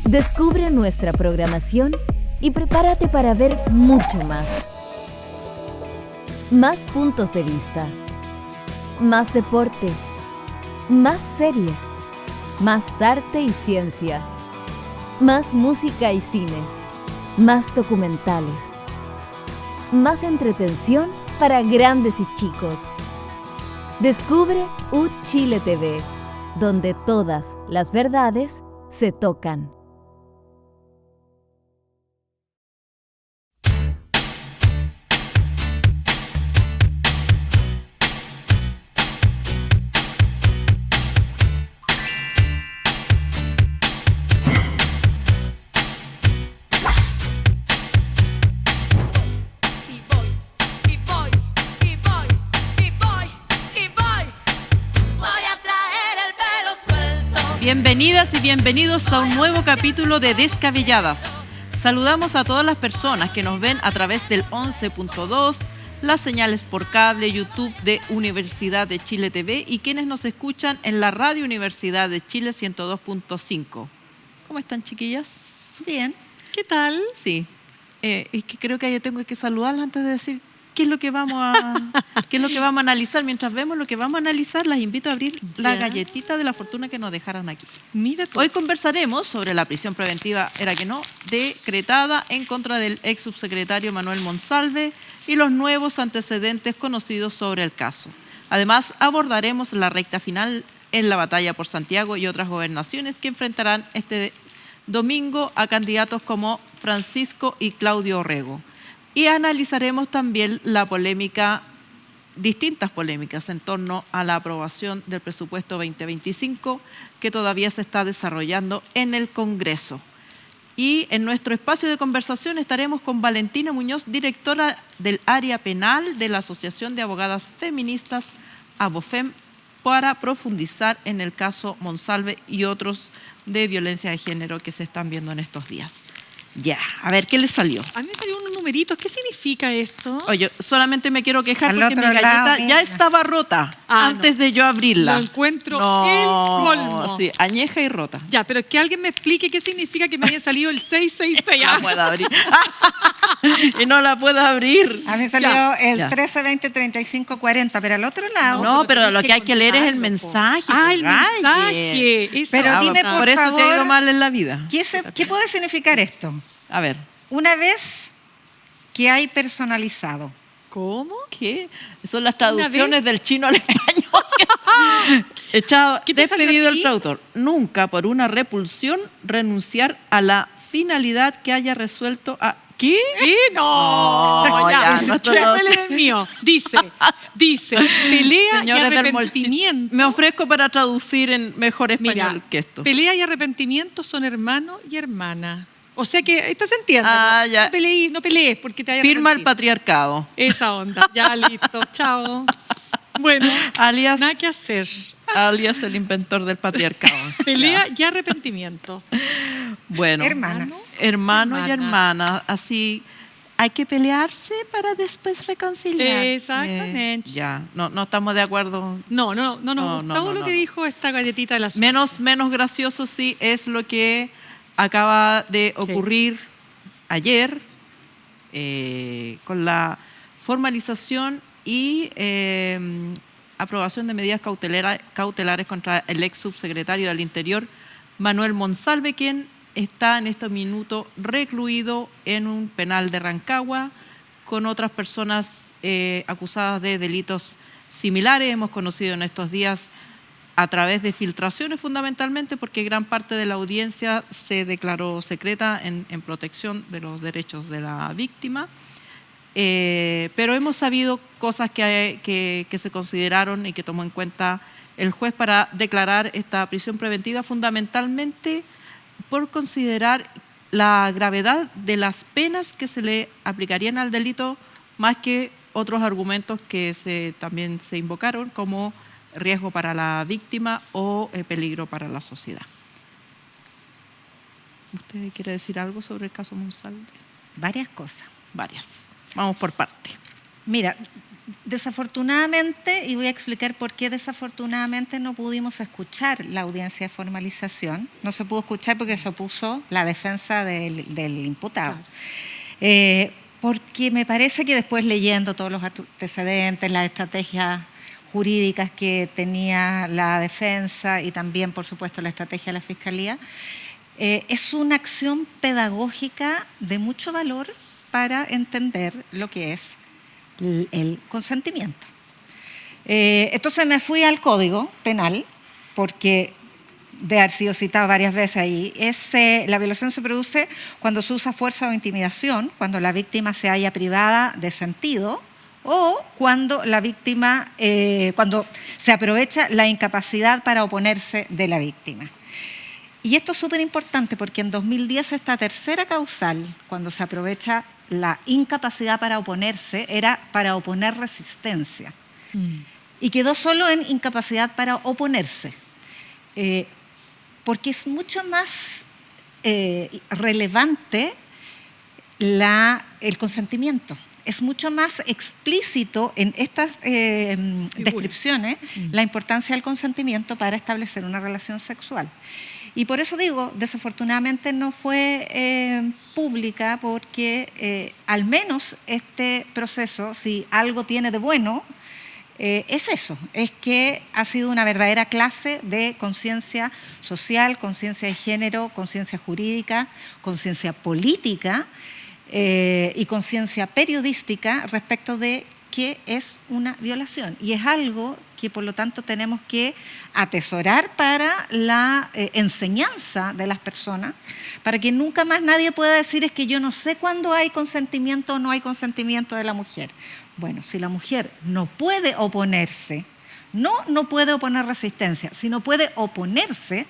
Descubre nuestra programación y prepárate para ver mucho más. Más puntos de vista, más deporte, más series, más arte y ciencia, más música y cine, más documentales, más entretención para grandes y chicos. Descubre UChile TV, donde todas las verdades se tocan. Bienvenidas y bienvenidos a un nuevo capítulo de Descabelladas. Saludamos a todas las personas que nos ven a través del 11.2, las señales por cable, YouTube de Universidad de Chile TV y quienes nos escuchan en la Radio Universidad de Chile 102.5. ¿Cómo están, chiquillas? Bien. ¿Qué tal? Sí. Es que creo que tengo que saludarlas antes de decir qué es lo que vamos a analizar. Mientras vemos lo que vamos a analizar, las invito a abrir la galletita de la fortuna que nos dejaron aquí. Mira tú. Hoy conversaremos sobre la prisión preventiva, era que no, decretada en contra del ex subsecretario Manuel Monsalve y los nuevos antecedentes conocidos sobre el caso. Además, abordaremos la recta final en la batalla por Santiago y otras gobernaciones que enfrentarán este domingo a candidatos como Francisco y Claudio Orrego. Y analizaremos también distintas polémicas en torno a la aprobación del presupuesto 2025 que todavía se está desarrollando en el Congreso. Y en nuestro espacio de conversación estaremos con Valentina Muñoz, directora del área penal de la Asociación de Abogadas Feministas, ABOFEM, para profundizar en el caso Monsalve y otros de violencia de género que se están viendo en estos días. Ya, a ver, ¿qué le salió? A mí me salió unos numeritos. ¿Qué significa esto? Oye, solamente me quiero quejar porque mi galleta ya estaba rota antes de yo abrirla. Lo encuentro el colmo. Sí, añeja y rota. Ya, pero que alguien me explique qué significa que me haya salido el 666. No puedo abrir. Y no la puedo abrir. A mí salió el 13, 20, 35, 40, pero al otro lado. No, pero lo que hay que leer es el mensaje. El mensaje. Pero dime, por eso favor, te ha ido mal en la vida. ¿Qué puede significar esto? A ver. Una vez que hay personalizado. ¿Cómo? ¿Qué? Son las traducciones del chino al español. Echado, despedido el traductor. Nunca por una repulsión renunciar a la finalidad que haya resuelto a... ¿Qué? ¿Qué? No, ya. No es mío. Dice, pelea y arrepentimiento. Me ofrezco para traducir en mejor español que esto. Pelea y arrepentimiento son hermano y hermana. O sea que, esto se entiende. Ya. No pelees porque te vayas a Firma el arrepentir. patriarcado. Esa onda. Ya, listo. Chao. Bueno, alias, nada que hacer. Alias el inventor del patriarcado. Pelea y arrepentimiento. Bueno. Hermano y hermana. Así, hay que pelearse para después reconciliarse. Exactamente. Ya, no estamos de acuerdo. No. Todo lo que dijo esta galletita de la suerte. Menos gracioso sí es lo que acaba de ocurrir ayer con la formalización y aprobación de medidas cautelares contra el ex subsecretario del Interior, Manuel Monsalve, quien está en este minuto recluido en un penal de Rancagua con otras personas acusadas de delitos similares. Hemos conocido en estos días a través de filtraciones fundamentalmente porque gran parte de la audiencia se declaró secreta en protección de los derechos de la víctima. Pero hemos sabido cosas que se consideraron y que tomó en cuenta el juez para declarar esta prisión preventiva, fundamentalmente por considerar la gravedad de las penas que se le aplicarían al delito, más que otros argumentos que también se invocaron, como riesgo para la víctima o peligro para la sociedad. ¿Usted quiere decir algo sobre el caso Monsalve? Varias cosas. Varias. Vamos por parte. Mira, Desafortunadamente, y voy a explicar por qué desafortunadamente no pudimos escuchar la audiencia de formalización. No se pudo escuchar porque se opuso la defensa del imputado. Porque me parece que después, leyendo todos los antecedentes, las estrategias jurídicas que tenía la defensa y también, por supuesto, la estrategia de la Fiscalía, es una acción pedagógica de mucho valor para entender lo que es el consentimiento. Entonces me fui al Código Penal, porque de haber sido citado varias veces ahí, la violación se produce cuando se usa fuerza o intimidación, cuando la víctima se halla privada de sentido o cuando la víctima, cuando se aprovecha la incapacidad para oponerse de la víctima. Y esto es súper importante porque en 2010 esta tercera causal, cuando se aprovecha la incapacidad para oponerse, era para oponer resistencia. Y quedó solo en incapacidad para oponerse. Porque es mucho más relevante el consentimiento. Es mucho más explícito en estas descripciones la importancia del consentimiento para establecer una relación sexual. Y por eso digo, desafortunadamente no fue pública porque al menos este proceso, si algo tiene de bueno, es eso, es que ha sido una verdadera clase de conciencia social, conciencia de género, conciencia jurídica, conciencia política y conciencia periodística respecto de qué es una violación. Y es algo que por lo tanto tenemos que atesorar para la enseñanza de las personas, para que nunca más nadie pueda decir es que yo no sé cuándo hay consentimiento o no hay consentimiento de la mujer. Bueno, si la mujer no puede oponerse, no puede oponer resistencia, si no puede oponerse,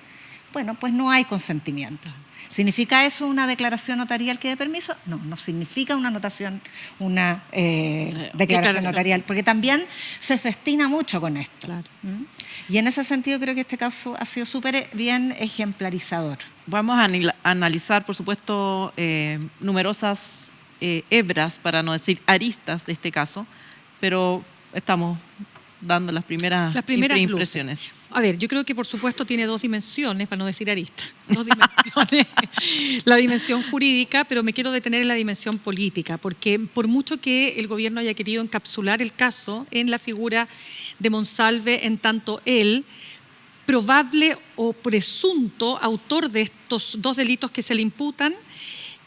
bueno, pues no hay consentimiento. ¿Significa eso una declaración notarial que dé permiso? No significa una declaración notarial, porque también se festina mucho con esto. Claro. Y en ese sentido creo que este caso ha sido súper bien ejemplarizador. Vamos a analizar, por supuesto, numerosas hebras, para no decir aristas de este caso, pero estamos dando las primeras impresiones. Luces. A ver, yo creo que por supuesto tiene dos dimensiones, para no decir aristas, dos dimensiones. La dimensión jurídica, pero me quiero detener en la dimensión política, porque por mucho que el gobierno haya querido encapsular el caso en la figura de Monsalve, en tanto él, probable o presunto autor de estos dos delitos que se le imputan,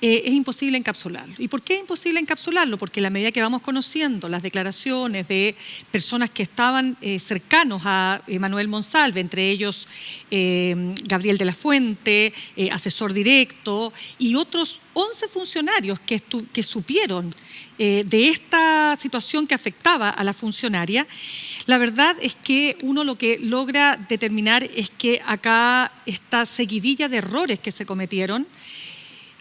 es imposible encapsularlo. ¿Y por qué es imposible encapsularlo? Porque a la medida que vamos conociendo las declaraciones de personas que estaban cercanos a Manuel Monsalve, entre ellos Gabriel de la Fuente, asesor directo, y otros 11 funcionarios que supieron de esta situación que afectaba a la funcionaria, la verdad es que uno lo que logra determinar es que acá esta seguidilla de errores que se cometieron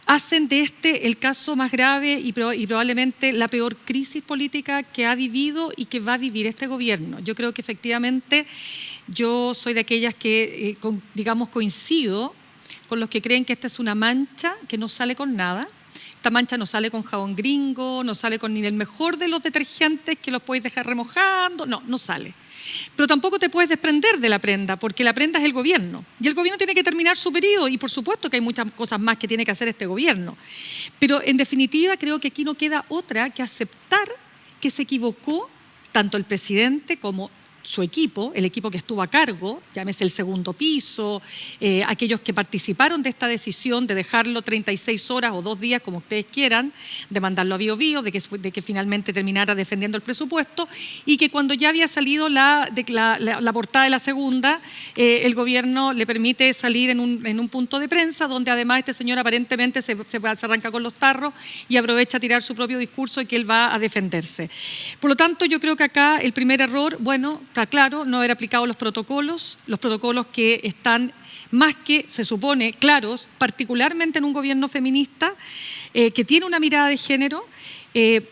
hacen de este el caso más grave y probablemente la peor crisis política que ha vivido y que va a vivir este gobierno. Yo creo que efectivamente yo soy de aquellas que, digamos, coincido con los que creen que esta es una mancha que no sale con nada. Esta mancha no sale con jabón gringo, no sale con ni el mejor de los detergentes que los puedes dejar remojando, no sale. Pero tampoco te puedes desprender de la prenda, porque la prenda es el gobierno. Y el gobierno tiene que terminar su periodo, y por supuesto que hay muchas cosas más que tiene que hacer este gobierno. Pero en definitiva creo que aquí no queda otra que aceptar que se equivocó tanto el presidente como su equipo, el equipo que estuvo a cargo, llámese el segundo piso, aquellos que participaron de esta decisión de dejarlo 36 horas o 2 días, como ustedes quieran, de mandarlo a Bío Bío, de que finalmente terminara defendiendo el presupuesto, y que cuando ya había salido la portada de la segunda, el gobierno le permite salir en un punto de prensa donde además este señor aparentemente se arranca con los tarros y aprovecha a tirar su propio discurso y que él va a defenderse. Por lo tanto, yo creo que acá el primer error, bueno, está claro, no haber aplicado los protocolos que están más que, se supone, claros, particularmente en un gobierno feminista que tiene una mirada de género.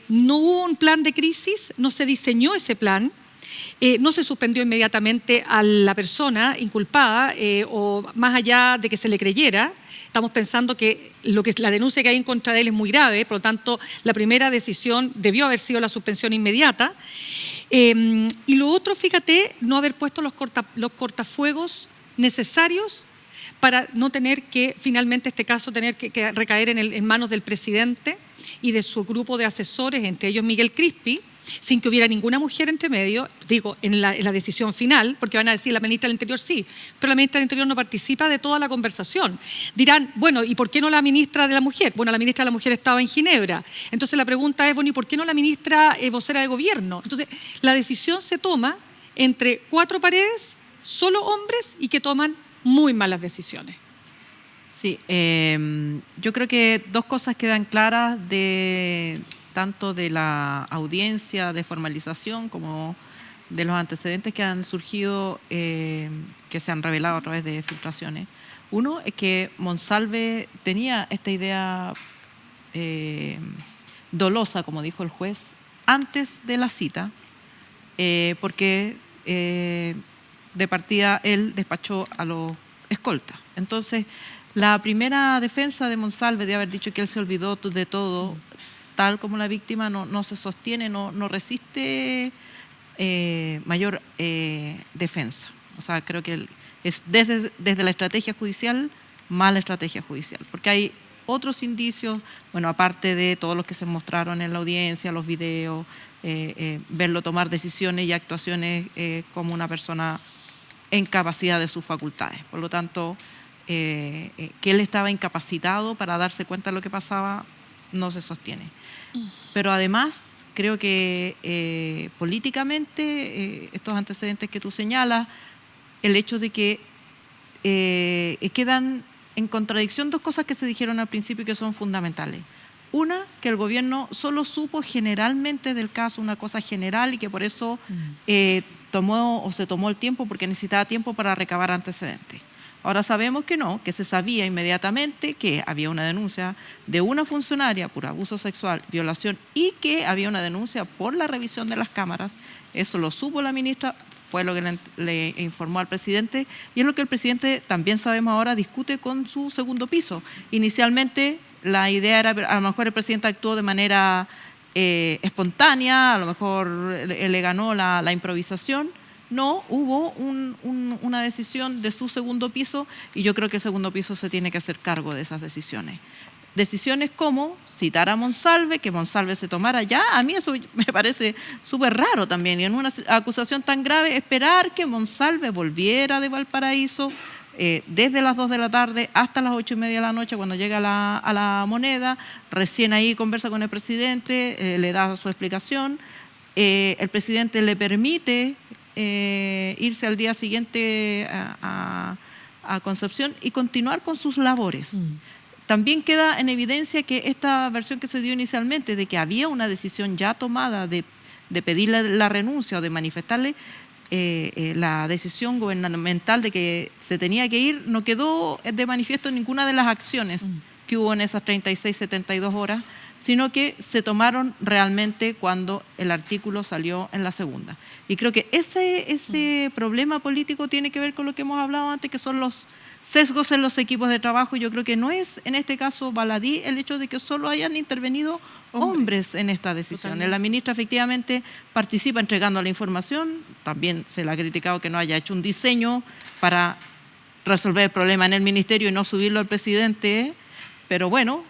No hubo un plan de crisis, no se diseñó ese plan. No se suspendió inmediatamente a la persona inculpada o más allá de que se le creyera. Estamos pensando que la denuncia que hay en contra de él es muy grave, por lo tanto, la primera decisión debió haber sido la suspensión inmediata. Y lo otro, fíjate, no haber puesto los cortafuegos necesarios para no tener que, finalmente, este caso, tener que recaer en manos del presidente y de su grupo de asesores, entre ellos Miguel Crispi, sin que hubiera ninguna mujer entre medio, digo, en la decisión final, porque van a decir la ministra del Interior sí, pero la ministra del Interior no participa de toda la conversación. Dirán, bueno, ¿y por qué no la ministra de la Mujer? Bueno, la ministra de la Mujer estaba en Ginebra. Entonces la pregunta es, bueno, ¿y por qué no la ministra vocera de gobierno? Entonces, la decisión se toma entre 4 paredes, solo hombres, y que toman muy malas decisiones. Sí, yo creo que 2 cosas quedan claras tanto de la audiencia de formalización como de los antecedentes que han surgido, que se han revelado a través de filtraciones. Uno es que Monsalve tenía esta idea dolosa, como dijo el juez, antes de la cita, porque de partida él despachó a los escoltas. Entonces, la primera defensa de Monsalve de haber dicho que él se olvidó de todo, tal como la víctima, no se sostiene, no resiste mayor defensa. O sea, creo que es desde la estrategia judicial, mala estrategia judicial, porque hay otros indicios, bueno, aparte de todos los que se mostraron en la audiencia, los videos, verlo tomar decisiones y actuaciones como una persona en capacidad de sus facultades. Por lo tanto, que él estaba incapacitado para darse cuenta de lo que pasaba, no se sostiene. Pero además, creo que políticamente, estos antecedentes que tú señalas, el hecho de que quedan en contradicción 2 cosas que se dijeron al principio y que son fundamentales. Una, que el gobierno solo supo generalmente del caso, una cosa general, y que por eso se tomó el tiempo porque necesitaba tiempo para recabar antecedentes. Ahora sabemos que no, que se sabía inmediatamente que había una denuncia de una funcionaria por abuso sexual, violación, y que había una denuncia por la revisión de las cámaras. Eso lo supo la ministra, fue lo que le informó al presidente, y es lo que el presidente, también sabemos ahora, discute con su segundo piso. Inicialmente la idea era, a lo mejor el presidente actuó de manera espontánea, a lo mejor le ganó la improvisación. No, hubo una decisión de su segundo piso, y yo creo que el segundo piso se tiene que hacer cargo de esas decisiones. Decisiones como citar a Monsalve, que Monsalve se tomara ya, a mí eso me parece súper raro también, y en una acusación tan grave, esperar que Monsalve volviera de Valparaíso desde las 2 de la tarde hasta las 8:30 de la noche, cuando llega a la Moneda, recién ahí conversa con el presidente, le da su explicación, el presidente le permite irse al día siguiente a Concepción y continuar con sus labores. También queda en evidencia que esta versión que se dio inicialmente de que había una decisión ya tomada de pedirle la renuncia o de manifestarle la decisión gubernamental de que se tenía que ir, no quedó de manifiesto en ninguna de las acciones que hubo en esas 36, 72 horas, sino que se tomaron realmente cuando el artículo salió en la segunda. Y creo que ese problema político tiene que ver con lo que hemos hablado antes, que son los sesgos en los equipos de trabajo. Yo creo que no es en este caso baladí el hecho de que solo hayan intervenido hombres en esta decisión. Totalmente. La ministra efectivamente participa entregando la información, también se le ha criticado que no haya hecho un diseño para resolver el problema en el ministerio y no subirlo al presidente, pero bueno,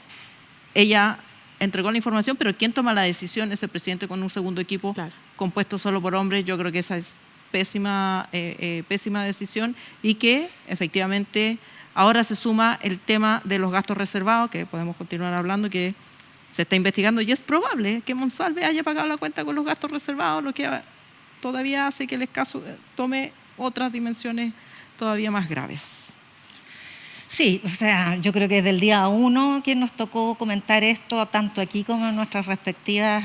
ella entregó la información, pero quien toma la decisión es el presidente con un segundo equipo compuesto solo por hombres. Yo creo que esa es pésima decisión, y que efectivamente ahora se suma el tema de los gastos reservados, que podemos continuar hablando, que se está investigando, y es probable que Monsalve haya pagado la cuenta con los gastos reservados, lo que todavía hace que el caso tome otras dimensiones todavía más graves. Sí, o sea, yo creo que desde el día 1 que nos tocó comentar esto, tanto aquí como en nuestras respectivas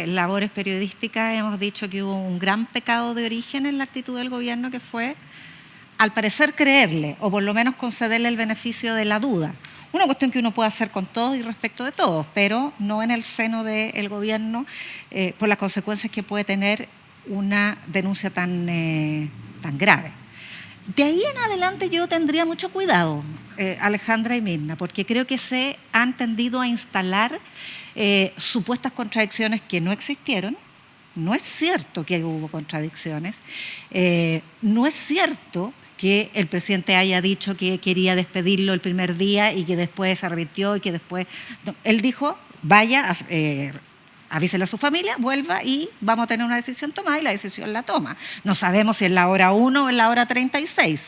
labores periodísticas, hemos dicho que hubo un gran pecado de origen en la actitud del gobierno, que fue, al parecer, creerle, o por lo menos concederle el beneficio de la duda. Una cuestión que uno puede hacer con todos y respecto de todos, pero no en el seno del gobierno, por las consecuencias que puede tener una denuncia tan grave. De ahí en adelante yo tendría mucho cuidado, Alejandra y Mirna, porque creo que se han tendido a instalar supuestas contradicciones que no existieron. No es cierto que hubo contradicciones, no es cierto que el presidente haya dicho que quería despedirlo el primer día y que después se arrepintió y que después... No, él dijo, vaya, avísele a su familia, vuelva y vamos a tener una decisión tomada, y la decisión la toma. No sabemos si es la hora 1 o en la hora 36,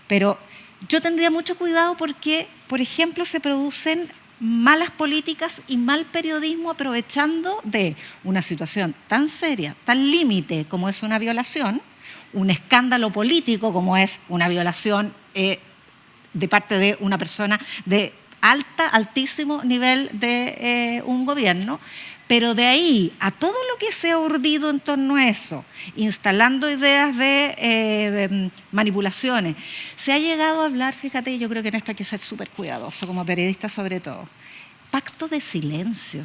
pero yo tendría mucho cuidado porque, por ejemplo, se producen malas políticas y mal periodismo aprovechando de una situación tan seria, tan límite como es una violación, un escándalo político como es una violación de parte de una persona de altísimo nivel de un gobierno, pero de ahí a todo lo que se ha urdido en torno a eso, instalando ideas de manipulaciones, se ha llegado a hablar, fíjate, yo creo que en esto hay que ser súper cuidadoso, como periodista sobre todo, pacto de silencio.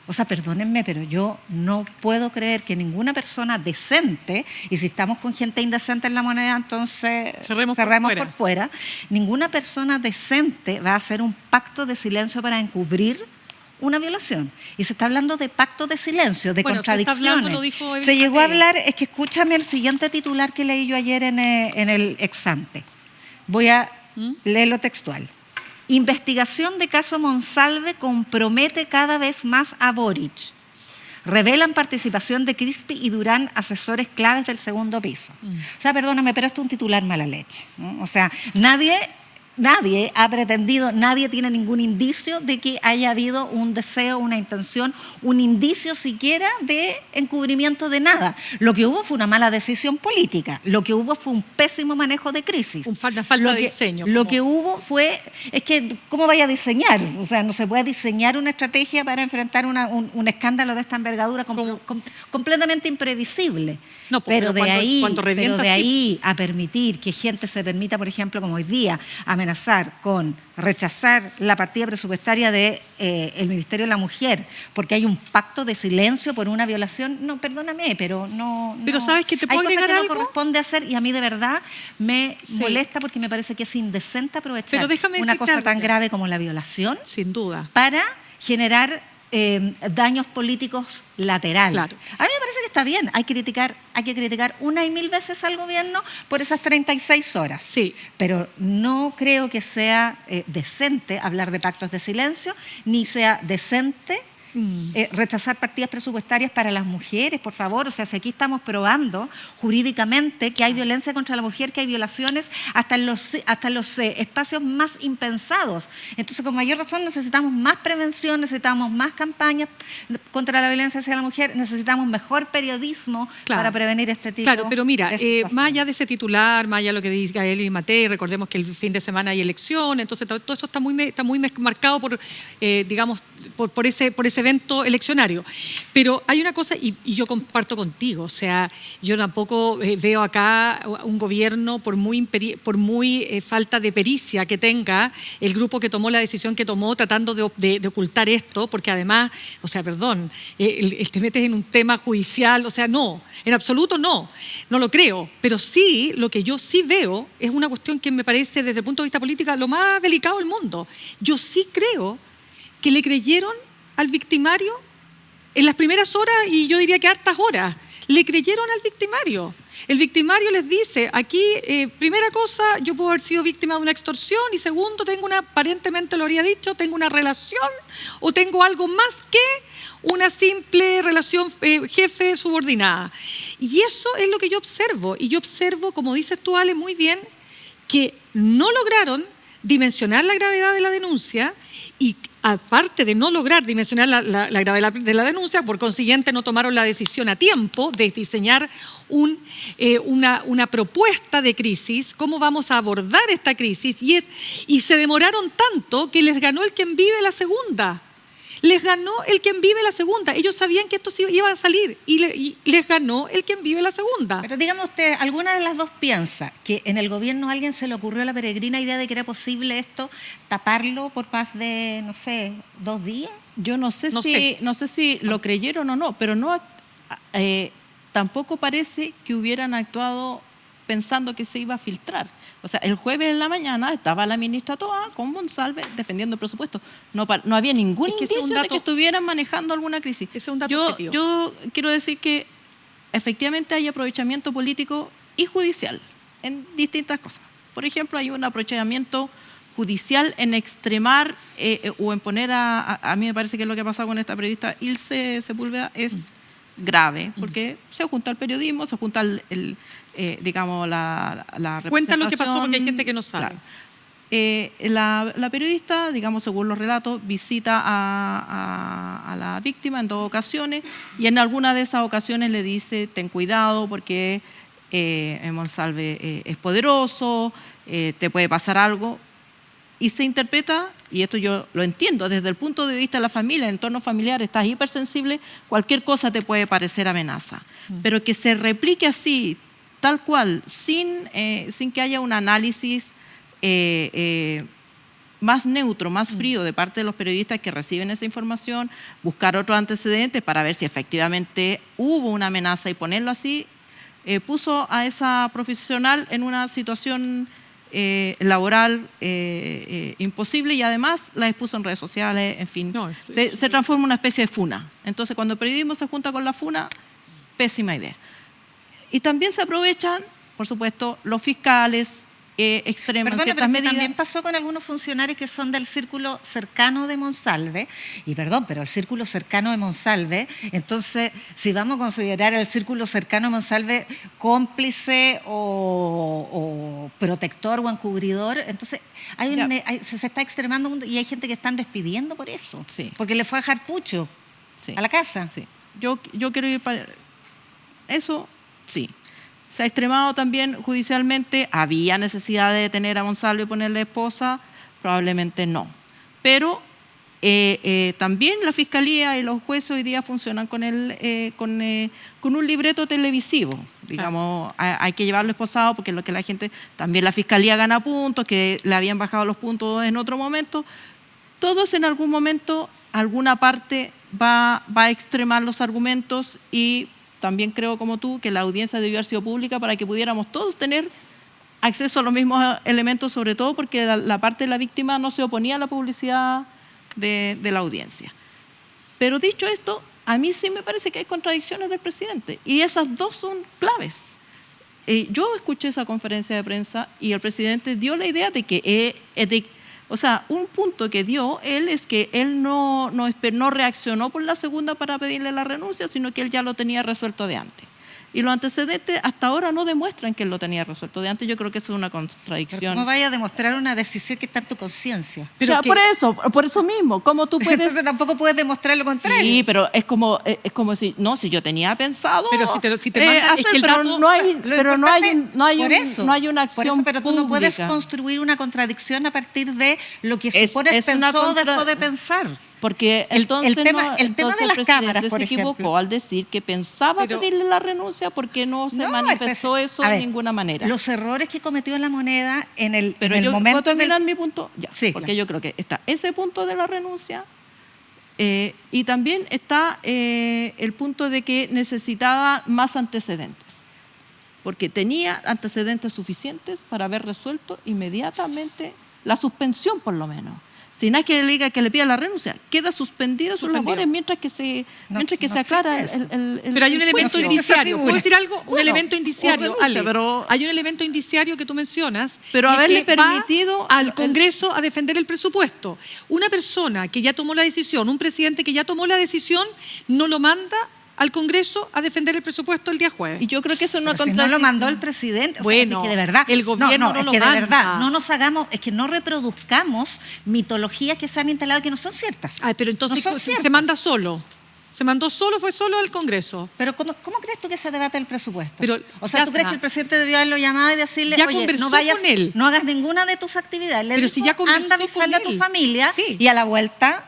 O sea, perdónenme, pero yo no puedo creer que ninguna persona decente, y si estamos con gente indecente en la moneda, entonces cerremos por fuera, ninguna persona decente va a hacer un pacto de silencio para encubrir una violación. Y se está hablando de pacto de silencio, de contradicciones. Se llegó a hablar, es que escúchame el siguiente titular que leí yo ayer en el Exante. Voy a leerlo textual. Investigación de caso Monsalve compromete cada vez más a Boric. Revelan participación de Crispi y Durán, asesores claves del segundo piso. O sea, perdóname, pero esto es un titular mala leche, ¿no? O sea, nadie ha pretendido, nadie tiene ningún indicio de que haya habido un deseo, una intención, un indicio siquiera de encubrimiento de nada. Lo que hubo fue una mala decisión política, lo que hubo fue un pésimo manejo de crisis. Una falta de diseño. Lo que hubo fue, es que, ¿cómo vaya a diseñar? O sea, no se puede diseñar una estrategia para enfrentar un escándalo de esta envergadura completamente imprevisible. No, pero de ahí a permitir que gente se permita, por ejemplo, como hoy día, amenazar con rechazar la partida presupuestaria del Ministerio de la Mujer porque hay un pacto de silencio por una violación, no, perdóname, pero no. Pero ¿sabes qué? ¿Te puedo agregar algo? Hay cosas que no corresponde hacer y a mí de verdad me molesta porque me parece que es indecente aprovechar una cosa tan grave como la violación, sin duda, para generar daños políticos laterales. Claro. A mí me parece que está bien, hay que criticar una y mil veces al gobierno por esas 36 horas. Sí. Pero no creo que sea decente hablar de pactos de silencio, ni sea decente rechazar partidas presupuestarias para las mujeres, por favor. O sea, si aquí estamos probando jurídicamente que hay violencia contra la mujer, que hay violaciones hasta en los espacios más impensados. Entonces, con mayor razón, necesitamos más prevención, necesitamos más campañas contra la violencia hacia la mujer, necesitamos mejor periodismo para prevenir este tipo de Claro, pero mira, más allá de ese titular, más allá de lo que dice Gael y Matei, recordemos que el fin de semana hay elección, entonces todo eso está muy marcado por, digamos, por ese evento eleccionario. Pero hay una cosa, y yo comparto contigo, o sea, yo tampoco veo acá un gobierno, por muy falta de pericia que tenga el grupo que tomó la decisión que tomó, tratando de ocultar esto, porque además, o sea, perdón, te metes en un tema judicial, o sea, no, en absoluto no lo creo, pero sí, lo que yo sí veo es una cuestión que me parece desde el punto de vista político lo más delicado del mundo. Yo sí creo que le creyeron al victimario en las primeras horas, y yo diría que hartas horas, le creyeron al victimario. El victimario les dice, aquí, primera cosa, yo puedo haber sido víctima de una extorsión, y segundo, aparentemente lo habría dicho, tengo una relación o tengo algo más que una simple relación jefe-subordinada. Y eso es lo que yo observo. Y yo observo, como dices tú, Ale, muy bien, que no lograron dimensionar la gravedad de la denuncia, y aparte de no lograr dimensionar la gravedad de la denuncia, por consiguiente no tomaron la decisión a tiempo de diseñar una propuesta de crisis, cómo vamos a abordar esta crisis, y se demoraron tanto que les ganó el quien vive la segunda. Les ganó el quien vive la segunda. Ellos sabían que esto iba a salir y les ganó el quien vive la segunda. Pero dígame usted, ¿alguna de las dos piensa que en el gobierno a alguien se le ocurrió la peregrina idea de que era posible esto, taparlo por más de, no sé, 2 días? Yo no sé si lo creyeron o no, pero no tampoco parece que hubieran actuado pensando que se iba a filtrar. O sea, el jueves en la mañana estaba la ministra Toa con Monsalve defendiendo el presupuesto. No había ningún indicio de que estuvieran manejando alguna crisis. Ese es un dato objetivo. Yo quiero decir que efectivamente hay aprovechamiento político y judicial en distintas cosas. Por ejemplo, hay un aprovechamiento judicial en extremar o en poner a mí me parece que lo que ha pasado con esta periodista Ilse Sepúlveda es grave, porque se junta el periodismo, se junta digamos, la representación. Cuenta lo que pasó porque hay gente que no sabe. Claro. La periodista, digamos, según los relatos, visita a la víctima en 2 ocasiones y en alguna de esas ocasiones le dice, ten cuidado porque Monsalve es poderoso, te puede pasar algo. Y se interpreta, y esto yo lo entiendo, desde el punto de vista de la familia, el entorno familiar, estás hipersensible, cualquier cosa te puede parecer amenaza. Pero que se replique así, tal cual, sin que haya un análisis más neutro, más frío de parte de los periodistas que reciben esa información, buscar otros antecedentes para ver si efectivamente hubo una amenaza y ponerlo así, puso a esa profesional en una situación laboral imposible y además la expuso en redes sociales, en fin, se transforma en una especie de funa. Entonces, cuando el periodismo se junta con la funa, pésima idea. Y también se aprovechan, por supuesto, los fiscales extremos en ciertas medidas. También pasó con algunos funcionarios que son del círculo cercano de Monsalve, y perdón, pero el círculo cercano de Monsalve, entonces, si vamos a considerar el círculo cercano de Monsalve cómplice o protector o encubridor, entonces se está extremando y hay gente que están despidiendo por eso, porque le fue a dejar pucho a la casa. Sí. Yo quiero ir para eso, sí. Se ha extremado también judicialmente. ¿Había necesidad de detener a Monsalve y ponerle esposa? Probablemente no. Pero también la Fiscalía y los jueces hoy día funcionan con un libreto televisivo. Digamos, hay que llevarlo esposado porque es lo que la gente... También la Fiscalía gana puntos, que le habían bajado los puntos en otro momento. Todos en algún momento, alguna parte va a extremar los argumentos y... También creo, como tú, que la audiencia debió haber sido pública para que pudiéramos todos tener acceso a los mismos elementos, sobre todo porque la parte de la víctima no se oponía a la publicidad de la audiencia. Pero dicho esto, a mí sí me parece que hay contradicciones del presidente y esas dos son claves. Yo escuché esa conferencia de prensa y el presidente dio la idea de que... O sea, un punto que dio él es que él no reaccionó por la segunda para pedirle la renuncia, sino que él ya lo tenía resuelto de antes. Y los antecedentes hasta ahora no demuestran que él lo tenía resuelto de antes. Yo creo que eso es una contradicción. Pero ¿cómo vaya a demostrar una decisión que está en tu conciencia? Pero o sea, por eso mismo, ¿cómo tú puedes...? Entonces tampoco puedes demostrar lo contrario. Sí, pero es como si yo tenía pensado... Pero si te mandan, es que el dato... no hay una acción pero tú no puedes construir una contradicción a partir de lo que supones pensó después de pensar. Porque entonces el tema de las cámaras, por se equivocó ejemplo, al decir que pensaba pedirle la renuncia porque no se manifestó eso de ninguna manera. Los errores que cometió La Moneda en el yo momento puedo terminar mi punto, porque claro. yo creo que está ese punto de la renuncia y también está el punto de que necesitaba más antecedentes, porque tenía antecedentes suficientes para haber resuelto inmediatamente la suspensión, por lo menos. Si no es que le diga que le pida la renuncia, queda suspendido sus labores mientras que se aclara el Pero hay un elemento indiciario. ¿Puedo decir algo? Un Bueno, elemento indiciario, renuncia, Ale. pero- Hay un elemento indiciario que tú mencionas. Pero y es haberle que va permitido al Congreso a defender el presupuesto. Una persona que ya tomó la decisión, un presidente que ya tomó la decisión, no lo manda al Congreso a defender el presupuesto el día jueves. Y yo creo que eso es una Pero si contradicción. no lo mandó el presidente. Bueno, o sea, es que de verdad, el gobierno no es lo que manda. de verdad, no nos hagamos, es que no reproduzcamos mitologías que se han instalado que no son ciertas. Ay, pero entonces No son se ciertas. manda solo. Se mandó solo, fue solo al Congreso. Pero ¿cómo crees tú que se debate el presupuesto? Pero, o sea, ¿tú crees que el presidente debió haberlo llamado y decirle, Ya oye, conversó no vayas, con él. no hagas ninguna de tus actividades? Le Pero dijo, si ya conversó anda a con avisarle a tu él. familia Sí. y a la vuelta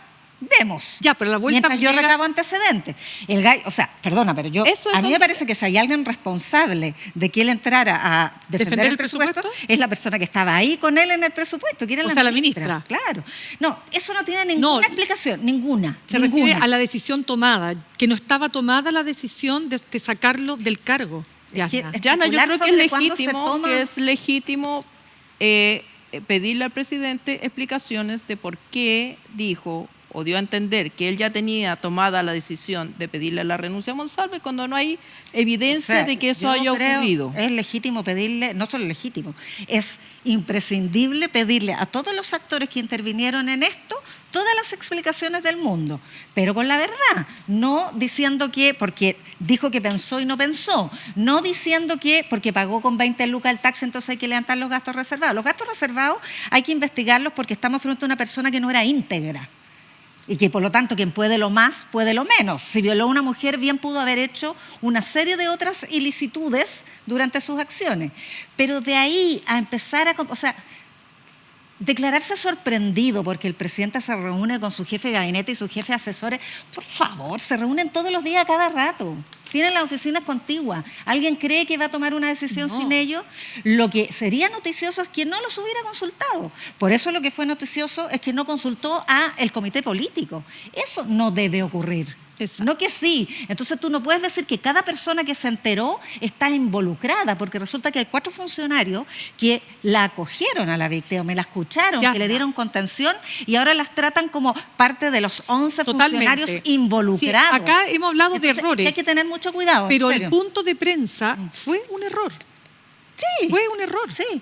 Demos. Ya, pero la vuelta mientras yo llega- recabo antecedentes. El gallo, o sea, perdona, pero Eso es a mí me donde- parece que si hay alguien responsable de que él entrara a defender el el presupuesto, presupuesto? es la persona que estaba ahí con él en el presupuesto, que era O la sea, la ministra. ministra. Claro. No, eso no tiene ninguna explicación, ninguna. Se refiere a la decisión tomada, que no estaba tomada la decisión de sacarlo del cargo. Es que- Yasna. Yana, yo especular creo que sobre es cuándo se legítimo, toma- pedirle al presidente explicaciones de por qué dijo o dio a entender que él ya tenía tomada la decisión de pedirle la renuncia a Monsalve cuando no hay evidencia O sea, de que eso yo haya creo ocurrido. Es legítimo pedirle, no solo legítimo, es imprescindible pedirle a todos los actores que intervinieron en esto todas las explicaciones del mundo, pero con la verdad, no diciendo que porque dijo que pensó y no pensó, no diciendo que porque pagó con 20 lucas el taxi entonces hay que levantar los gastos reservados. Los gastos reservados hay que investigarlos porque estamos frente a una persona que no era íntegra. Y que por lo tanto quien puede lo más, puede lo menos. Si violó a una mujer, bien pudo haber hecho una serie de otras ilicitudes durante sus acciones. Pero de ahí a empezar a... O sea, declararse sorprendido porque el presidente se reúne con su jefe de gabinete y su jefe de asesores, por favor, se reúnen todos los días, a cada rato. Tienen las oficinas contiguas. ¿Alguien cree que va a tomar una decisión No. sin ellos? Lo que sería noticioso es que no los hubiera consultado. Por eso lo que fue noticioso es que no consultó al comité político. Eso no debe ocurrir. Exacto. No que sí. Entonces tú no puedes decir que cada persona que se enteró está involucrada, porque resulta que hay 4 funcionarios que la acogieron a la víctima, me la escucharon, Ya que le está. dieron contención y ahora las tratan como parte de los 11 Totalmente. funcionarios involucrados. Sí, acá hemos hablado de Entonces, errores. Hay que tener mucho cuidado. Pero en el serio. punto de prensa fue un error. Sí. Fue un error. Sí.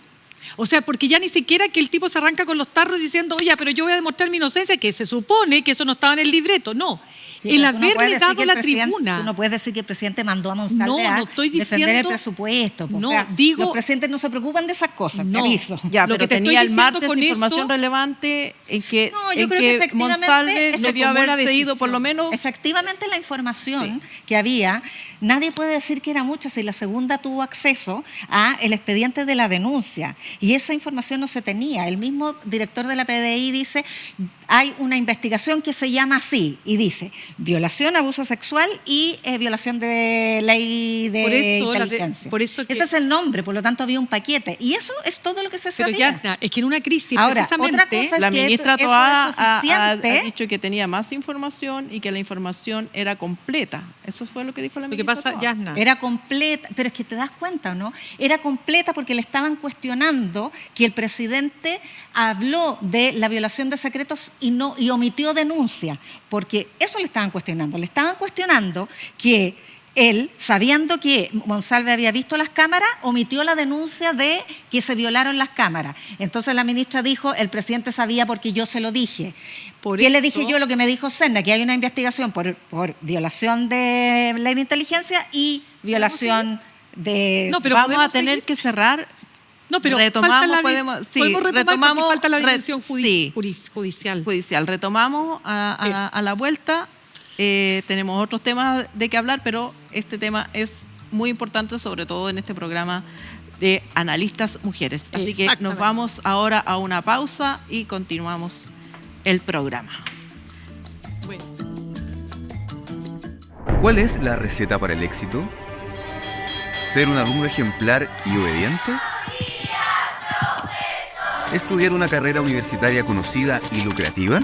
O sea, porque ya ni siquiera que el tipo se arranca con los tarros diciendo, oye, pero yo voy a demostrar mi inocencia, que se supone que eso no estaba en el libreto. No. Sí, el pero tú no puedes haberle decir dado que el la presidente- tribuna. Tú no puedes decir que el presidente mandó a Monsalve No, a no estoy defender el diciendo- presupuesto. No, o sea, digo- los presidentes no se preocupan de esas cosas, te No. aviso. Ya, Lo pero que te estoy tenía el diciendo martes con información eso- relevante en que, No, yo en creo que que efectivamente Monsalve se debió tomó la haber cedido por decisión. lo menos. Efectivamente, la información que había, nadie puede decir que era mucha si la segunda tuvo acceso a el expediente de la denuncia y esa información no se tenía. El mismo director de la PDI dice, hay una investigación que se llama así y dice violación, abuso sexual y violación de ley de Por eso, inteligencia. por eso que- Ese es el nombre, por lo tanto había un paquete y eso es todo lo que se Pero sabía. Yasna, es que en una crisis Ahora, precisamente... otra cosa es La que ministra eso Toá es ha suficiente. dicho que tenía más información y que la información era completa. Eso fue lo que dijo la Lo que ministra pasa, Toá. Yasna, Era completa, pero es que te das cuenta, ¿no? Era completa porque le estaban cuestionando que el presidente habló de la violación de secretos y omitió denuncia, porque eso le estaban cuestionando. Le estaban cuestionando que él, sabiendo que Monsalve había visto las cámaras, omitió la denuncia de que se violaron las cámaras. Entonces la ministra dijo, el presidente sabía porque yo se lo dije. Por ¿Qué le eso- dije yo? Lo que me dijo Senda, que hay una investigación por violación de ley de inteligencia y violación de... No, pero vamos a podemos tener seguir. que cerrar. No, pero retomamos, falta la, podemos retomar retomamos, porque falta la re- dimensión sí. judicial. Judicial. Retomamos a la vuelta. Tenemos otros temas de que hablar, pero este tema es muy importante, sobre todo en este programa de analistas mujeres. Así que nos Exactamente. vamos ahora a una pausa y continuamos el programa. Bueno. ¿Cuál es la receta para el éxito? ¿Ser un alumno ejemplar y obediente? ¿Estudiar una carrera universitaria conocida y lucrativa?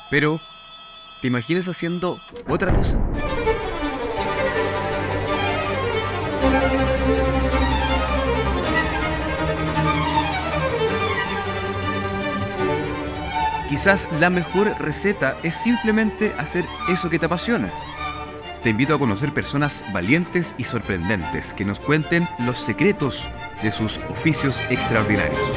Pero, ¿te imaginas haciendo otra cosa? Quizás la mejor receta es simplemente hacer eso que te apasiona. Te invito a conocer personas valientes y sorprendentes que nos cuenten los secretos de sus oficios extraordinarios.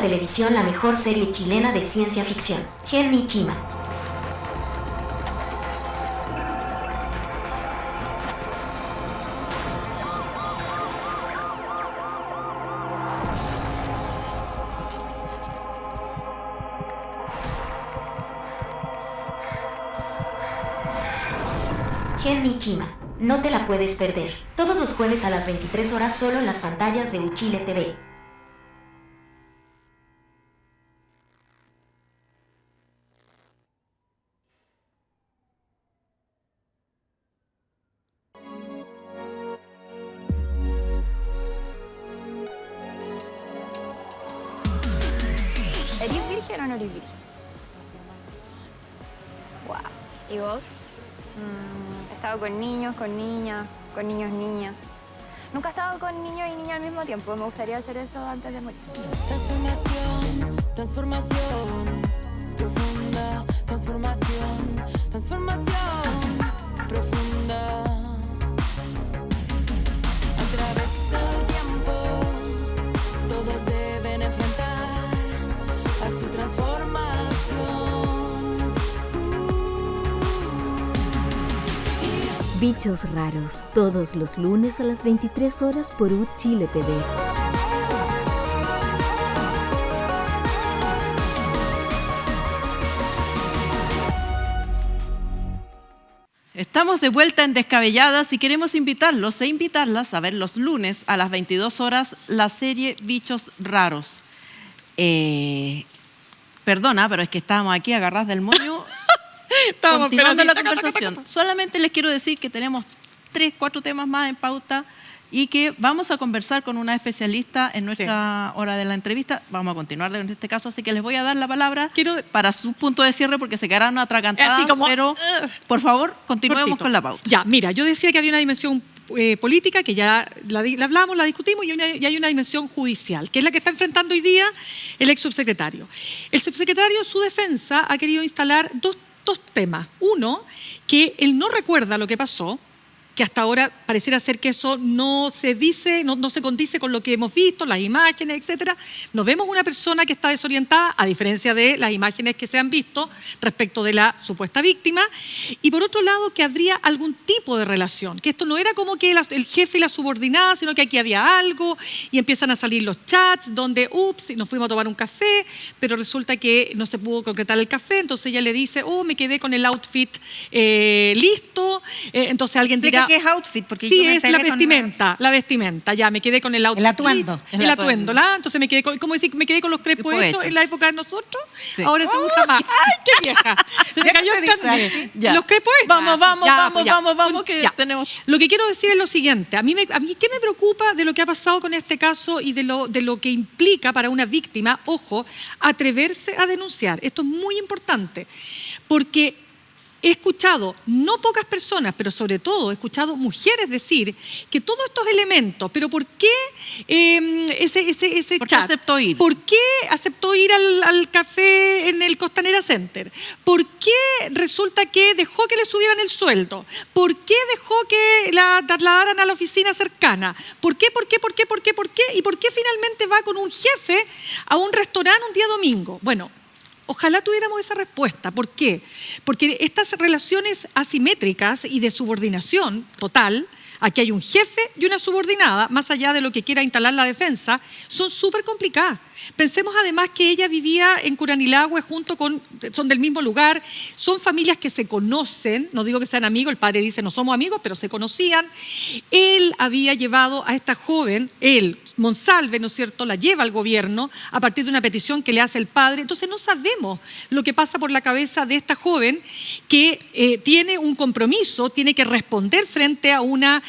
televisión la mejor serie chilena de ciencia ficción, Gen Nichima. Gen Nichima. No te la puedes perder. Todos los jueves a las 23 horas solo en las pantallas de Uchile TV. ¿Eres virgen o no eres virgen? Wow. ¿Y vos? He estado con niños, con niñas, con niños, niñas. Nunca he estado con niños y niñas al mismo tiempo. Me gustaría hacer eso antes de morir. Transformación, transformación profunda, transformación, transformación profunda. A través del tiempo, todos deben enfrentar a su transformación. Bichos Raros, todos los lunes a las 23 horas por Uchile TV. Estamos de vuelta en Descabelladas y queremos invitarlos e invitarlas a ver los lunes a las 22 horas la serie Bichos Raros. Perdona, pero es que estábamos aquí agarradas del moño. Continuando la conversación. Solamente les quiero decir que tenemos 3, 4 temas más en pauta y que vamos a conversar con una especialista en nuestra hora de la entrevista. Vamos a continuar en este caso, así que les voy a dar la palabra para su punto de cierre porque se quedarán atragantadas, pero por favor, continuemos cortito con la pauta. Ya, mira, yo decía que había una dimensión política, que ya la hablamos, la discutimos, y hay una dimensión judicial, que es la que está enfrentando hoy día el ex subsecretario. El subsecretario, su defensa, ha querido instalar dos temas. Uno, que él no recuerda lo que pasó, que hasta ahora pareciera ser que eso no se dice, no se condice con lo que hemos visto, las imágenes, etcétera. Nos vemos una persona que está desorientada, a diferencia de las imágenes que se han visto respecto de la supuesta víctima. Y por otro lado, que habría algún tipo de relación, que esto no era como que el jefe y la subordinada, sino que aquí había algo y empiezan a salir los chats donde, nos fuimos a tomar un café, pero resulta que no se pudo concretar el café, entonces ella le dice, me quedé con el outfit listo, entonces alguien dirá, ¿qué es outfit? Porque sí, es la vestimenta, ya me quedé con el outfit. El atuendo. El atuendo, entonces me quedé con, ¿cómo decir? Me quedé con los crepos estos en la época de nosotros, ahora se usa más. ¡Ay, qué vieja! Se me cayó el carnet. Los crepos estos. Vamos, que tenemos... Lo que quiero decir es lo siguiente, a mí ¿qué me preocupa de lo que ha pasado con este caso y de lo que implica para una víctima, ojo, atreverse a denunciar? Esto es muy importante, porque he escuchado, no pocas personas, pero sobre todo he escuchado mujeres decir que todos estos elementos, pero ¿por qué ese ¿Por chat? qué aceptó ir? ¿Por qué aceptó ir al café en el Costanera Center? ¿Por qué resulta que dejó que le subieran el sueldo? ¿Por qué dejó que la trasladaran a la oficina cercana? ¿Por qué? ¿Y por qué finalmente va con un jefe a un restaurante un día domingo? Bueno, ojalá tuviéramos esa respuesta. ¿Por qué? Porque estas relaciones asimétricas y de subordinación total, aquí hay un jefe y una subordinada, más allá de lo que quiera instalar la defensa, son súper complicadas. Pensemos además que ella vivía en Curanilahue son del mismo lugar, son familias que se conocen, no digo que sean amigos, el padre dice no somos amigos, pero se conocían. Él había llevado a esta joven, Monsalve, ¿no es cierto?, la lleva al gobierno a partir de una petición que le hace el padre. Entonces no sabemos lo que pasa por la cabeza de esta joven que tiene un compromiso, tiene que responder frente a una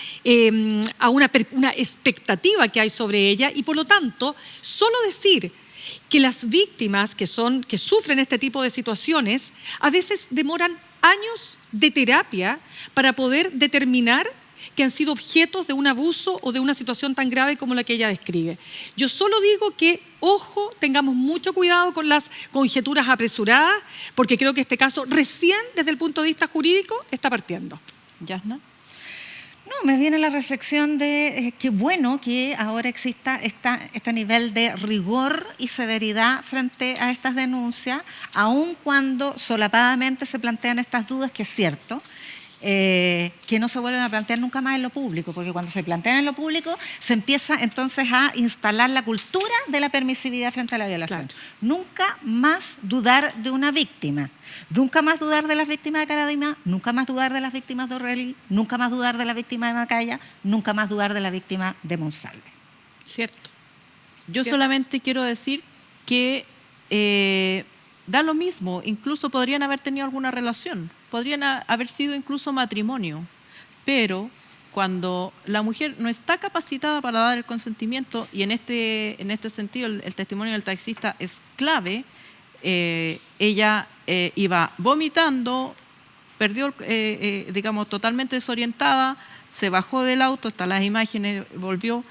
expectativa que hay sobre ella, y por lo tanto, solo decir que las víctimas que sufren este tipo de situaciones a veces demoran años de terapia para poder determinar que han sido objetos de un abuso o de una situación tan grave como la que ella describe. Yo solo digo que, ojo, tengamos mucho cuidado con las conjeturas apresuradas, porque creo que este caso recién, desde el punto de vista jurídico, está partiendo. ¿Yasna? No, me viene la reflexión de qué bueno que ahora exista este nivel de rigor y severidad frente a estas denuncias, aun cuando solapadamente se plantean estas dudas, que es cierto, que no se vuelven a plantear nunca más en lo público, porque cuando se plantean en lo público se empieza entonces a instalar la cultura de la permisividad frente a la violación. Claro. Nunca más dudar de una víctima, nunca más dudar de las víctimas de Caradima, nunca más dudar de las víctimas de O'Reilly, nunca más dudar de la víctima de Macaya, nunca más dudar de la víctima de Monsalve. Cierto. Yo Cierto. solamente quiero decir que da lo mismo, incluso podrían haber tenido alguna relación, podrían haber sido incluso matrimonio, pero cuando la mujer no está capacitada para dar el consentimiento, y en este sentido el testimonio del taxista es clave, ella iba vomitando, perdió, digamos, totalmente desorientada, se bajó del auto, están las imágenes, volvió.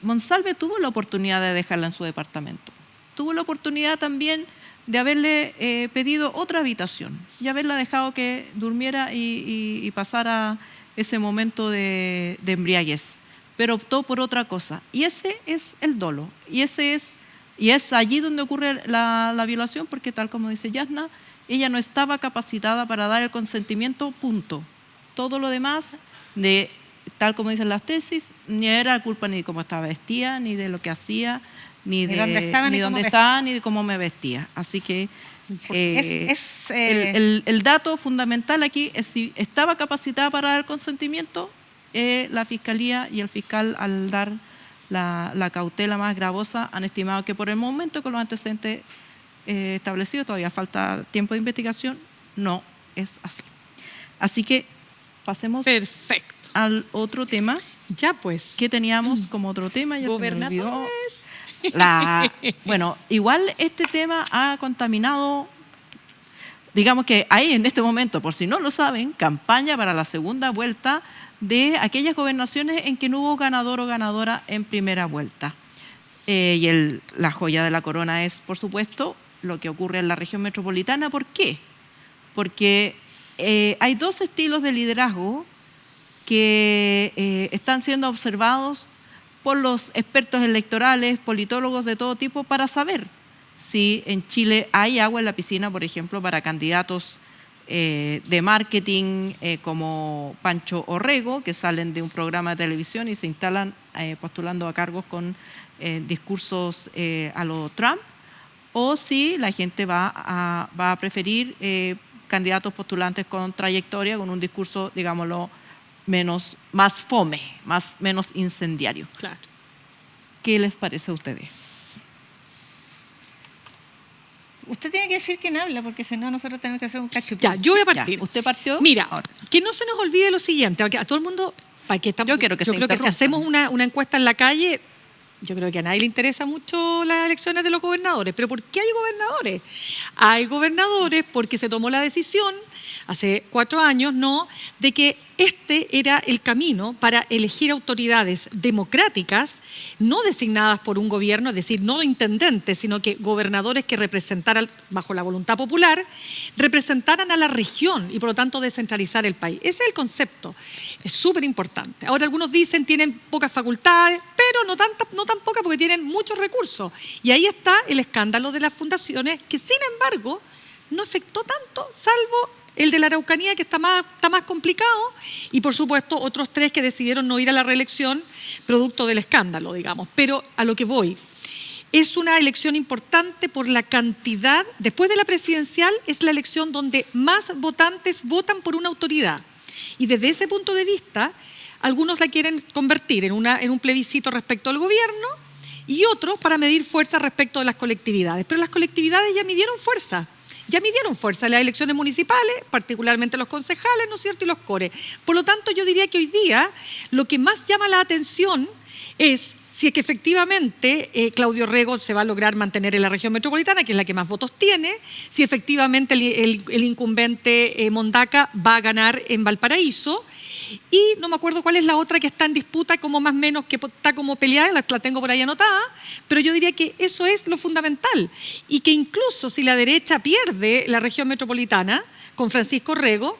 Monsalve tuvo la oportunidad de dejarla en su departamento. Tuvo la oportunidad también de haberle pedido otra habitación y haberla dejado que durmiera y pasara ese momento de embriaguez. Pero optó por otra cosa. Y ese es el dolo. Y es allí donde ocurre la violación, porque tal como dice Yasna, ella no estaba capacitada para dar el consentimiento, punto. Todo lo demás, tal como dicen las tesis, ni era culpa ni de cómo estaba vestida, ni de lo que hacía, ni de dónde estaba, ni de cómo me vestía. Así que el dato fundamental aquí es si estaba capacitada para dar el consentimiento. La Fiscalía y el fiscal, al dar la cautela más gravosa, han estimado que por el momento, con los antecedentes establecidos, todavía falta tiempo de investigación, no es así. Así que pasemos Perfecto. al otro tema. Ya pues. ¿Qué teníamos como otro tema? Ya se me olvidó. Gobernadores. Bueno, igual este tema ha contaminado, digamos que hay en este momento, por si no lo saben, campaña para la segunda vuelta de aquellas gobernaciones en que no hubo ganador o ganadora en primera vuelta. Y la joya de la corona es, por supuesto, lo que ocurre en la región metropolitana. ¿Por qué? Porque hay dos estilos de liderazgo que están siendo observados por los expertos electorales, politólogos de todo tipo, para saber si en Chile hay agua en la piscina, por ejemplo, para candidatos de marketing como Pancho Orrego, que salen de un programa de televisión y se instalan postulando a cargos con discursos a lo Trump, o si la gente va a preferir candidatos postulantes con trayectoria, con un discurso, digámoslo, más fome, menos incendiario. Claro. ¿Qué les parece a ustedes? Usted tiene que decir quién habla, porque si no nosotros tenemos que hacer un cacho. Ya, yo voy a partir. Ya, ¿usted partió? Mira, Ahora. que no se nos olvide lo siguiente, a todo el mundo, Yo quiero que se creo que si interrumpan. hacemos una encuesta en la calle, yo creo que a nadie le interesa mucho las elecciones de los gobernadores. ¿Pero por qué hay gobernadores? Hay gobernadores porque se tomó la decisión hace 4 años, ¿no?, de que este era el camino para elegir autoridades democráticas, no designadas por un gobierno, es decir, no intendentes, sino que gobernadores que representaran, bajo la voluntad popular, representaran a la región y por lo tanto descentralizar el país. Ese es el concepto, es súper importante. Ahora algunos dicen tienen pocas facultades, pero no tan pocas porque tienen muchos recursos. Y ahí está el escándalo de las fundaciones, que sin embargo no afectó tanto, salvo el de la Araucanía, que está más complicado, y por supuesto otros 3 que decidieron no ir a la reelección producto del escándalo, digamos. Pero a lo que voy, es una elección importante por la cantidad, después de la presidencial, es la elección donde más votantes votan por una autoridad. Y desde ese punto de vista, algunos la quieren convertir en un plebiscito respecto al gobierno y otros para medir fuerza respecto de las colectividades. Pero las colectividades ya midieron fuerza. Ya midieron fuerza las elecciones municipales, particularmente los concejales, ¿no es cierto?, y los cores. Por lo tanto, yo diría que hoy día lo que más llama la atención es si es que efectivamente Claudio Orrego se va a lograr mantener en la región metropolitana, que es la que más votos tiene, si efectivamente el incumbente Mondaca va a ganar en Valparaíso, y no me acuerdo cuál es la otra que está en disputa, como más o menos, que está como peleada, la tengo por ahí anotada, pero yo diría que eso es lo fundamental, y que incluso si la derecha pierde la región metropolitana con Francisco Orrego,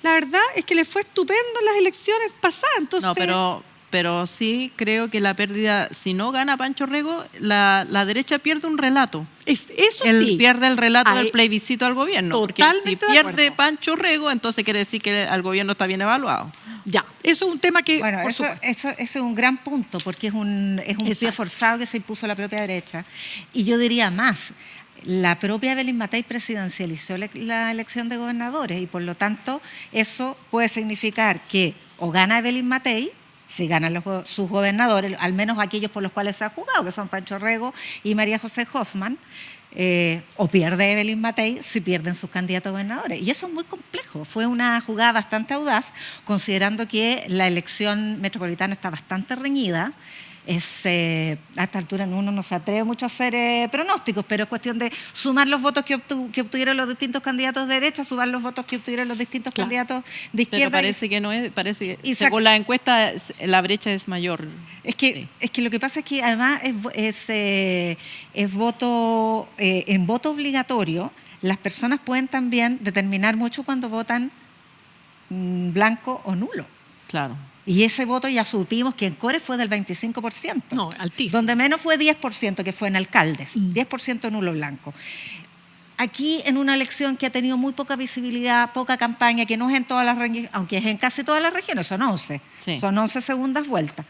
la verdad es que le fue estupendo en las elecciones pasadas. Entonces, No, pero sí creo que la pérdida, si no gana Pancho Rego, la derecha pierde un relato. eso sí. Pierde el relato Ahí- del plebiscito al gobierno. Porque Totalmente si de pierde acuerdo. Pancho Rego, entonces quiere decir que el gobierno está bien evaluado. Ya, eso es un tema que, Bueno, por eso supuesto. es un gran punto, porque es un pie Exacto. forzado que se impuso la propia derecha. Y yo diría más, la propia Evelyn Matei presidencializó la elección de gobernadores y por lo tanto eso puede significar que o gana Evelyn Matei, si ganan sus gobernadores, al menos aquellos por los cuales se ha jugado, que son Pancho Rego y María José Hoffman, o pierde Evelyn Matei si pierden sus candidatos a gobernadores. Y eso es muy complejo. Fue una jugada bastante audaz, considerando que la elección metropolitana está bastante reñida. A esta altura uno no se atreve mucho a hacer pronósticos, pero es cuestión de sumar los votos que obtuvieron los distintos candidatos de derecha, sumar los votos que obtuvieron los distintos Claro. candidatos de izquierda. Pero parece que no es, parece que y según la encuesta la brecha es mayor. Es que lo que pasa es que además es voto en voto obligatorio. Las personas pueden también determinar mucho cuando votan blanco o nulo. Claro. Y ese voto ya supimos que en Core fue del 25%. No, altísimo. Donde menos fue 10%, que fue en alcaldes. 10% nulo blanco. Aquí en una elección que ha tenido muy poca visibilidad, poca campaña, que no es en todas las regiones, aunque es en casi todas las regiones, son 11. Sí. Son 11 segundas vueltas.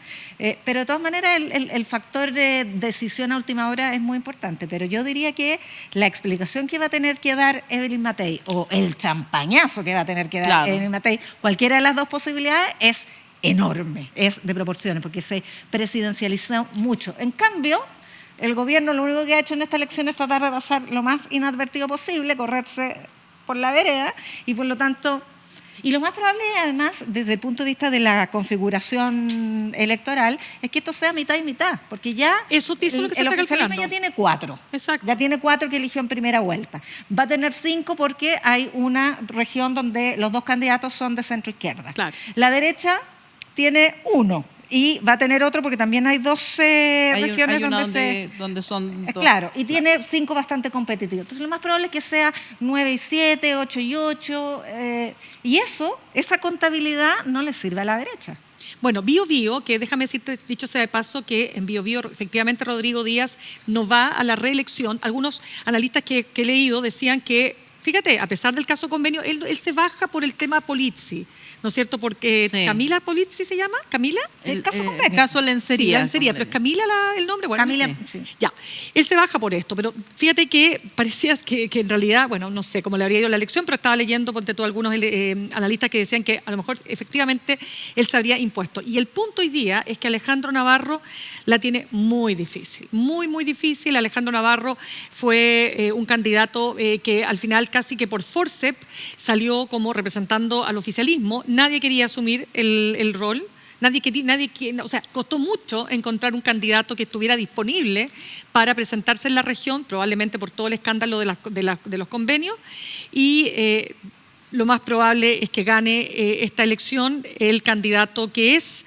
Pero de todas maneras el factor de decisión a última hora es muy importante. Pero yo diría que la explicación que va a tener que dar Evelyn Matei, o el champañazo que va a tener que dar Claro. Evelyn Matei, cualquiera de las dos posibilidades es enorme, es de proporciones, porque se presidencializó mucho. En cambio, el gobierno lo único que ha hecho en esta elección es tratar de pasar lo más inadvertido posible, correrse por la vereda, y por lo tanto, y lo más probable además, desde el punto de vista de la configuración electoral, es que esto sea mitad y mitad, porque ya Eso es lo que se el está oficialismo calculando. ya tiene 4. Exacto. Ya tiene 4 que eligió en primera vuelta. Va a tener 5 porque hay una región donde los dos candidatos son de centro izquierda. Claro. La derecha tiene 1 y va a tener otro porque también hay 12 Hay regiones una donde donde son dos. claro, y tiene 5 bastante competitivos. Entonces lo más probable es que sea 9 y 7, 8 y 8, y esa contabilidad no le sirve a la derecha. Bueno, Bio Bio, que déjame decirte, dicho sea de paso, que en Bio Bio efectivamente Rodrigo Díaz no va a la reelección. Algunos analistas que he leído decían que, fíjate, a pesar del caso convenio, él se baja por el tema Polizzi, ¿no es cierto? Porque Sí. Camila Polizzi se llama, ¿Camila? El caso convenio. El caso Sí, Lencería. Lencería, pero es Camila el nombre. Bueno, Camila, sí. sí. Ya, él se baja por esto, pero fíjate que parecía que en realidad, bueno, no sé cómo le habría ido la elección, pero estaba leyendo, ponte tú, algunos analistas que decían que a lo mejor efectivamente él se habría impuesto. Y el punto hoy día es que Alejandro Navarro la tiene muy difícil, muy, muy difícil. Alejandro Navarro fue un candidato que al final casi que por forceps salió como representando al oficialismo. Nadie quería asumir el rol. O sea, costó mucho encontrar un candidato que estuviera disponible para presentarse en la región, probablemente por todo el escándalo de los convenios, y lo más probable es que gane esta elección el candidato que es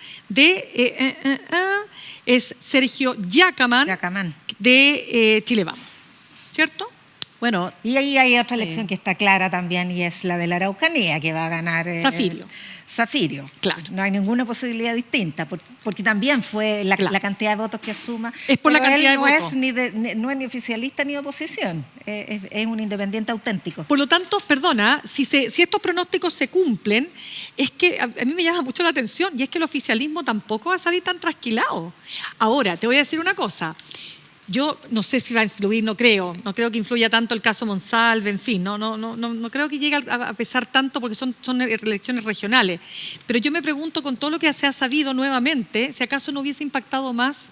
es Sergio Yacamán Yacamán. de Chile Vamos, ¿cierto? Bueno, Y ahí hay otra Sí. elección que está clara también y es la de la Araucanía, que va a ganar Zafirio. Zafirio. Claro. No hay ninguna posibilidad distinta, porque también fue la Claro. cantidad de votos que suma. Es por la Pero cantidad él de no votos. no es ni oficialista ni oposición, es un independiente auténtico. Por lo tanto, perdona, si estos pronósticos se cumplen, es que a mí me llama mucho la atención y es que el oficialismo tampoco va a salir tan trasquilado. Ahora, te voy a decir una cosa. Yo no sé si va a influir, no creo que influya tanto el caso Monsalve, en fin, no creo que llegue a pesar tanto porque son elecciones regionales. Pero yo me pregunto, con todo lo que se ha sabido nuevamente, si acaso no hubiese impactado más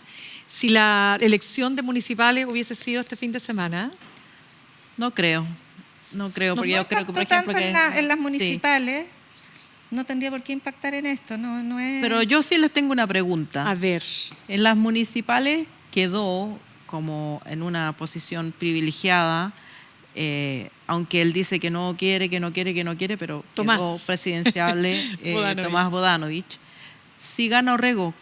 si la elección de municipales hubiese sido este fin de semana. no creo, porque yo creo que, por impactó ejemplo, tanto en las sí. municipales, no tendría por qué impactar en esto, no es... Pero yo sí les tengo una pregunta. A ver, En las municipales quedó como en una posición privilegiada, aunque él dice que no quiere, pero Tomás. quedó presidenciable Bodanovich. Tomás Bodanovich. Si gana Orrego,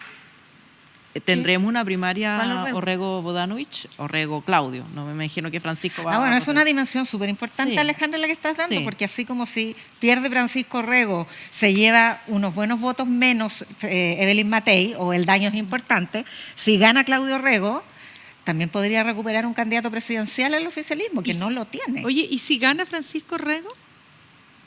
tendremos una ¿Cuál primaria Orrego? Orrego-Bodanovich, Orrego-Claudio. No me imagino que Francisco va Bueno, a es una dimensión súper importante, Sí. Alejandra, la que estás dando, Sí. porque así como si pierde Francisco Orrego, se lleva unos buenos votos menos Evelyn Matei, o el daño es importante, si gana Claudio Orrego, también podría recuperar un candidato presidencial al oficialismo, que no lo tiene. Oye, ¿y si gana Francisco Orrego?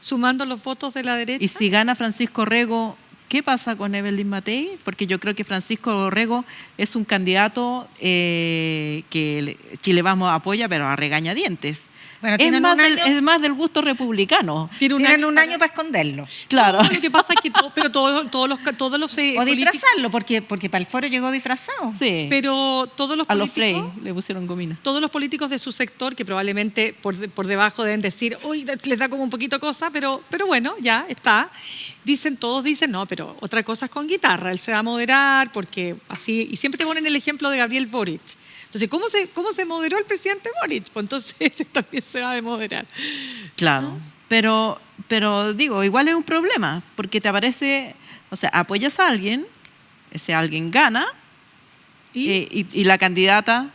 Sumando los votos de la derecha. Y si gana Francisco Orrego, ¿qué pasa con Evelyn Matei? Porque yo creo que Francisco Orrego es un candidato que Chile Vamos apoya, pero a regañadientes. Bueno, Es tienen más, un año- es más del gusto republicano. Tienen un año para esconderlo. Claro. No, lo que pasa es que todos los O políticos, disfrazarlo, porque para el foro llegó disfrazado. Sí. pero todos los A los políticos, Frey le pusieron gomina. todos los políticos de su sector, que probablemente por debajo deben decir, uy, les da como un poquito cosa, pero bueno, ya está. Todos dicen, no, pero otra cosa es con guitarra, él se va a moderar, porque así, y siempre te ponen el ejemplo de Gabriel Boric. Entonces, ¿cómo se moderó el presidente Boric? Pues entonces ese también se va a moderar. Claro. Pero digo, igual es un problema, porque te aparece, o sea, apoyas a alguien, ese alguien gana, y la candidata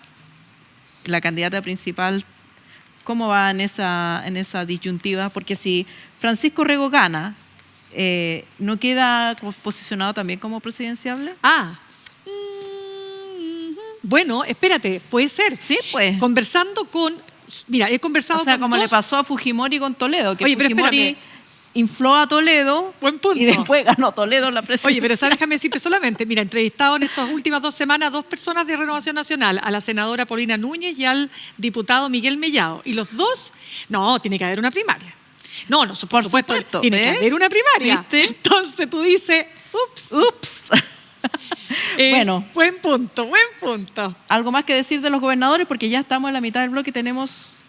principal, ¿cómo va en esa disyuntiva? Porque si Francisco Orrego gana, ¿no queda posicionado también como presidenciable? Bueno, espérate, puede ser. Sí, pues. Conversando mira, he conversado O sea, con como le dos- pasó a Fujimori con Toledo, que Oye, pero Fujimori espérame. infló a Toledo Buen punto. y después ganó Toledo la presidencia. Oye, pero ¿sabes? Déjame decirte solamente, mira, entrevistado en estas últimas 2 semanas a 2 personas de Renovación Nacional, a la senadora Paulina Núñez y al diputado Miguel Mellado. Y los dos, no, tiene que haber una primaria. No, por supuesto, tiene que ¿ves? haber una primaria. ¿Viste? Entonces tú dices, Ups. Bueno. Buen punto. Algo más que decir de los gobernadores, porque ya estamos en la mitad del bloque y tenemos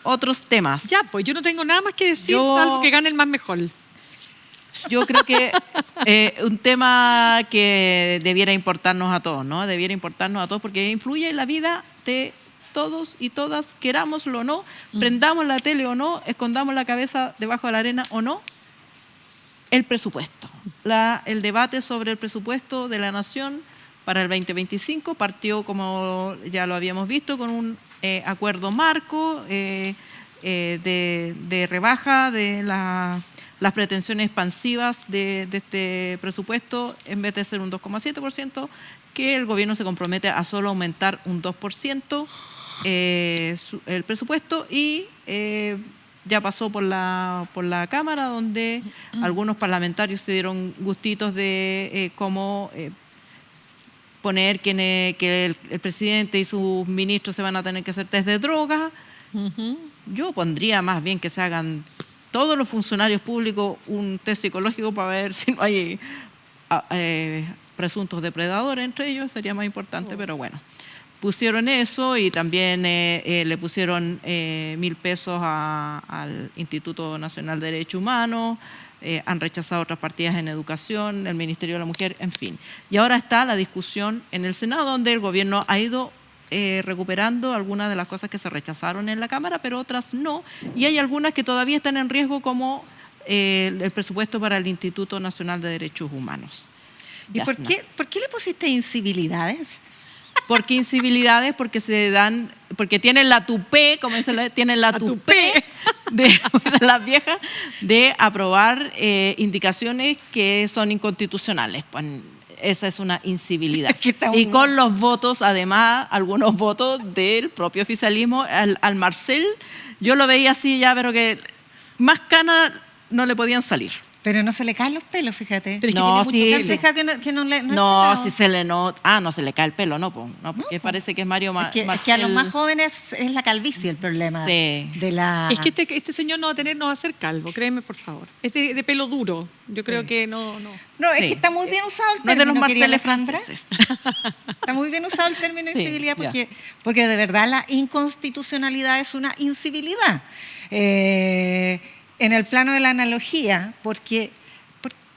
otros temas. Ya, pues yo no tengo nada más que decir, Yo- salvo que gane el más mejor. Yo creo que un tema que debiera importarnos a todos, ¿no? Debiera importarnos a todos porque influye en la vida de todos y todas, querámoslo o no, prendamos la tele o no, escondamos la cabeza debajo de la arena o no, el presupuesto. El debate sobre el presupuesto de la Nación para el 2025 partió, como ya lo habíamos visto, con un acuerdo marco de rebaja de las pretensiones expansivas de este presupuesto, en vez de ser un 2,7%, que el gobierno se compromete a solo aumentar un 2% el presupuesto y ya pasó por la Cámara, donde algunos parlamentarios se dieron gustitos de cómo poner que el presidente y sus ministros se van a tener que hacer test de droga. Yo pondría más bien que se hagan todos los funcionarios públicos un test psicológico para ver si no hay presuntos depredadores entre ellos, sería más importante, pero bueno. Pusieron eso y también le pusieron 1.000 pesos al Instituto Nacional de Derechos Humanos, han rechazado otras partidas en educación, el Ministerio de la Mujer, en fin. Y ahora está la discusión en el Senado, donde el gobierno ha ido recuperando algunas de las cosas que se rechazaron en la Cámara, pero otras no. Y hay algunas que todavía están en riesgo, como el presupuesto para el Instituto Nacional de Derechos Humanos. ¿Y por qué le pusiste incivilidades? Porque incivilidades, porque tienen la tupé, como tienen la tupé de las viejas, de aprobar indicaciones que son inconstitucionales. Pues esa es una incivilidad. Y con los votos, además, algunos votos del propio oficialismo, al Marcel, yo lo veía así ya, pero que más canas no le podían salir. Pero no se le caen los pelos, fíjate. Pero es que No, tiene mucho sí, pelo. Fija que no le... No, es si se le nota. No se le cae el pelo, no, porque parece que es Mario que a los más jóvenes es la calvicie el problema. Sí. De la... Es que este señor no va a ser calvo, créeme, por favor. Es de pelo duro. Yo creo que no. No, es Sí. que está muy bien usado el No es de los término, querida Marceles Alejandra. franceses. Está muy bien usado el término Sí, incivilidad ya. porque de verdad la inconstitucionalidad es una incivilidad. En el plano de la analogía, porque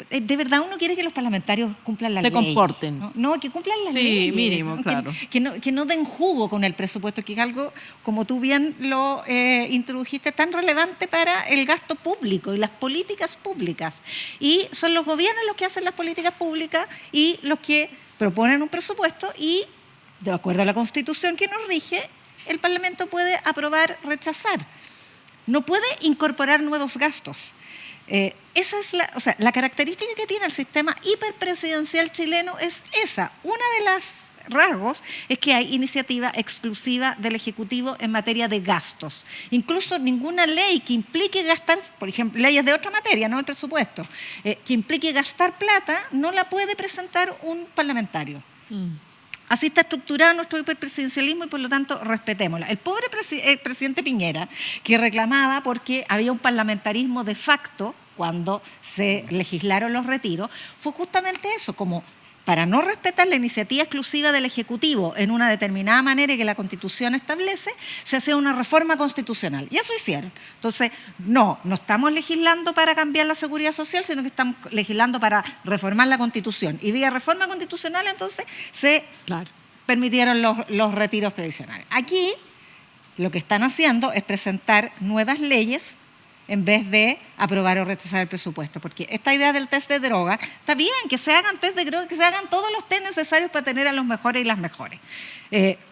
de verdad uno quiere que los parlamentarios cumplan la Se ley. comporten. No, que cumplan la Sí, ley. mínimo, claro. Que no den jugo con el presupuesto, que es algo, como tú bien lo introdujiste, tan relevante para el gasto público y las políticas públicas. Y son los gobiernos los que hacen las políticas públicas y los que proponen un presupuesto y, de acuerdo a la Constitución que nos rige, el Parlamento puede aprobar, rechazar. No puede incorporar nuevos gastos. Esa es la característica que tiene el sistema hiperpresidencial chileno es esa. Una de las rasgos es que hay iniciativa exclusiva del Ejecutivo en materia de gastos. Incluso ninguna ley que implique gastar, por ejemplo, leyes de otra materia, no el presupuesto, que implique gastar plata, no la puede presentar un parlamentario. Así está estructurado nuestro hiperpresidencialismo y por lo tanto respetémosla. El pobre presidente Piñera, que reclamaba porque había un parlamentarismo de facto cuando se legislaron los retiros, fue justamente eso, como para no respetar la iniciativa exclusiva del Ejecutivo en una determinada manera que la Constitución establece, se hace una reforma constitucional. Y eso hicieron. Entonces, no estamos legislando para cambiar la seguridad social, sino que estamos legislando para reformar la Constitución. Y vía reforma constitucional, entonces, se permitieron los retiros previsionales. Aquí, lo que están haciendo es presentar nuevas leyes en vez de aprobar o rechazar el presupuesto. Porque esta idea del test de droga, está bien que se hagan test de droga, que se hagan todos los test necesarios para tener a los mejores y las mejores.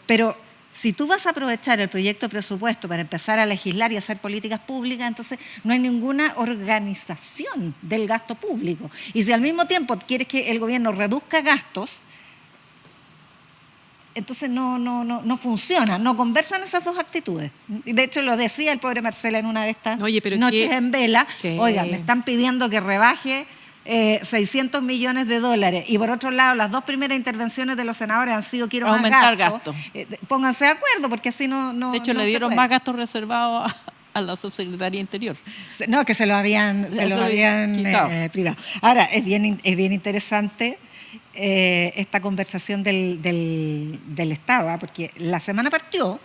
Pero si tú vas a aprovechar el proyecto de presupuesto para empezar a legislar y hacer políticas públicas, entonces no hay ninguna organización del gasto público. Y si al mismo tiempo quieres que el gobierno reduzca gastos, entonces no funciona, no conversan esas dos actitudes. De hecho, lo decía el pobre Marcela en una de estas noches en vela. Sí. Oiga, me están pidiendo que rebaje 600 millones de dólares y por otro lado las dos primeras intervenciones de los senadores han sido quiero aumentar más gastos. Pónganse de acuerdo porque así no. De hecho, le dieron más gastos reservados a la Subsecretaría Interior. No, que se lo habían privado. Ahora, es bien interesante esta conversación del Estado, porque la semana partió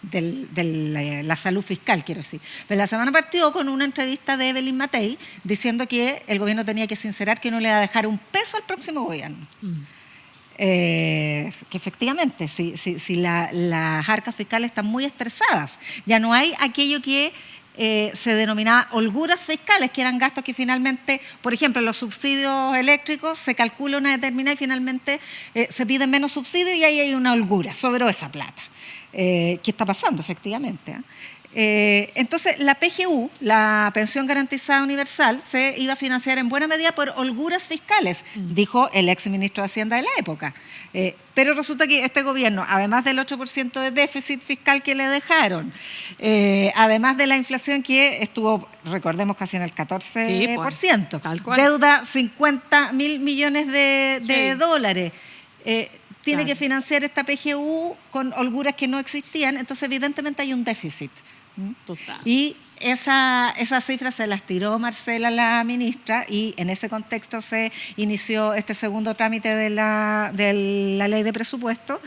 de la salud fiscal, quiero decir, pero la semana partió con una entrevista de Evelyn Matei diciendo que el gobierno tenía que sincerar que no le va a dejar un peso al próximo gobierno. Que efectivamente, si las arcas fiscales están muy estresadas, ya no hay aquello que se denominaba holguras fiscales, que eran gastos que finalmente, por ejemplo, los subsidios eléctricos, se calcula una determinada y finalmente se piden menos subsidios y ahí hay una holgura, sobró esa plata. ¿Qué está pasando efectivamente? Entonces, la PGU, la Pensión Garantizada Universal, se iba a financiar en buena medida por holguras fiscales, dijo el ex ministro de Hacienda de la época. Pero resulta que este gobierno, además del 8% de déficit fiscal que le dejaron, además de la inflación que estuvo, recordemos, casi en el 14%, tal cual. Deuda 50.000 millones de dólares, tiene que financiar esta PGU con holguras que no existían, entonces evidentemente hay un déficit. Total. Y esa cifra se las tiró Marcela, la ministra, y en ese contexto se inició este segundo trámite de la ley de presupuesto.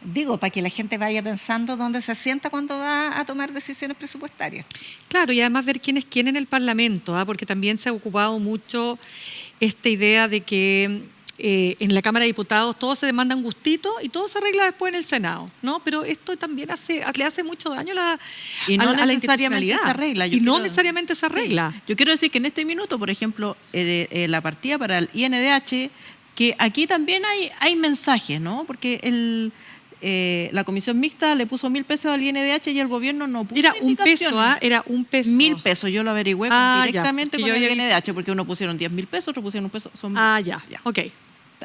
Digo, para que la gente vaya pensando dónde se sienta cuando va a tomar decisiones presupuestarias. Claro, y además ver quién es quién en el Parlamento, porque también se ha ocupado mucho esta idea de que en la Cámara de Diputados todo se demanda un gustito y todo se arregla después en el Senado, ¿no? Pero esto también le hace mucho daño a la necesariamente se arregla. No necesariamente se arregla. Sí. Yo quiero decir que en este minuto, por ejemplo, la partida para el INDH, que aquí también hay mensajes, ¿no? Porque la comisión mixta le puso 1.000 pesos al INDH y el gobierno no puso Era un peso, era un peso. 1.000 pesos, yo lo averigüé directamente con el INDH, porque uno pusieron 10.000 pesos, otro pusieron un peso, son 1.000 ya, pesos. ok.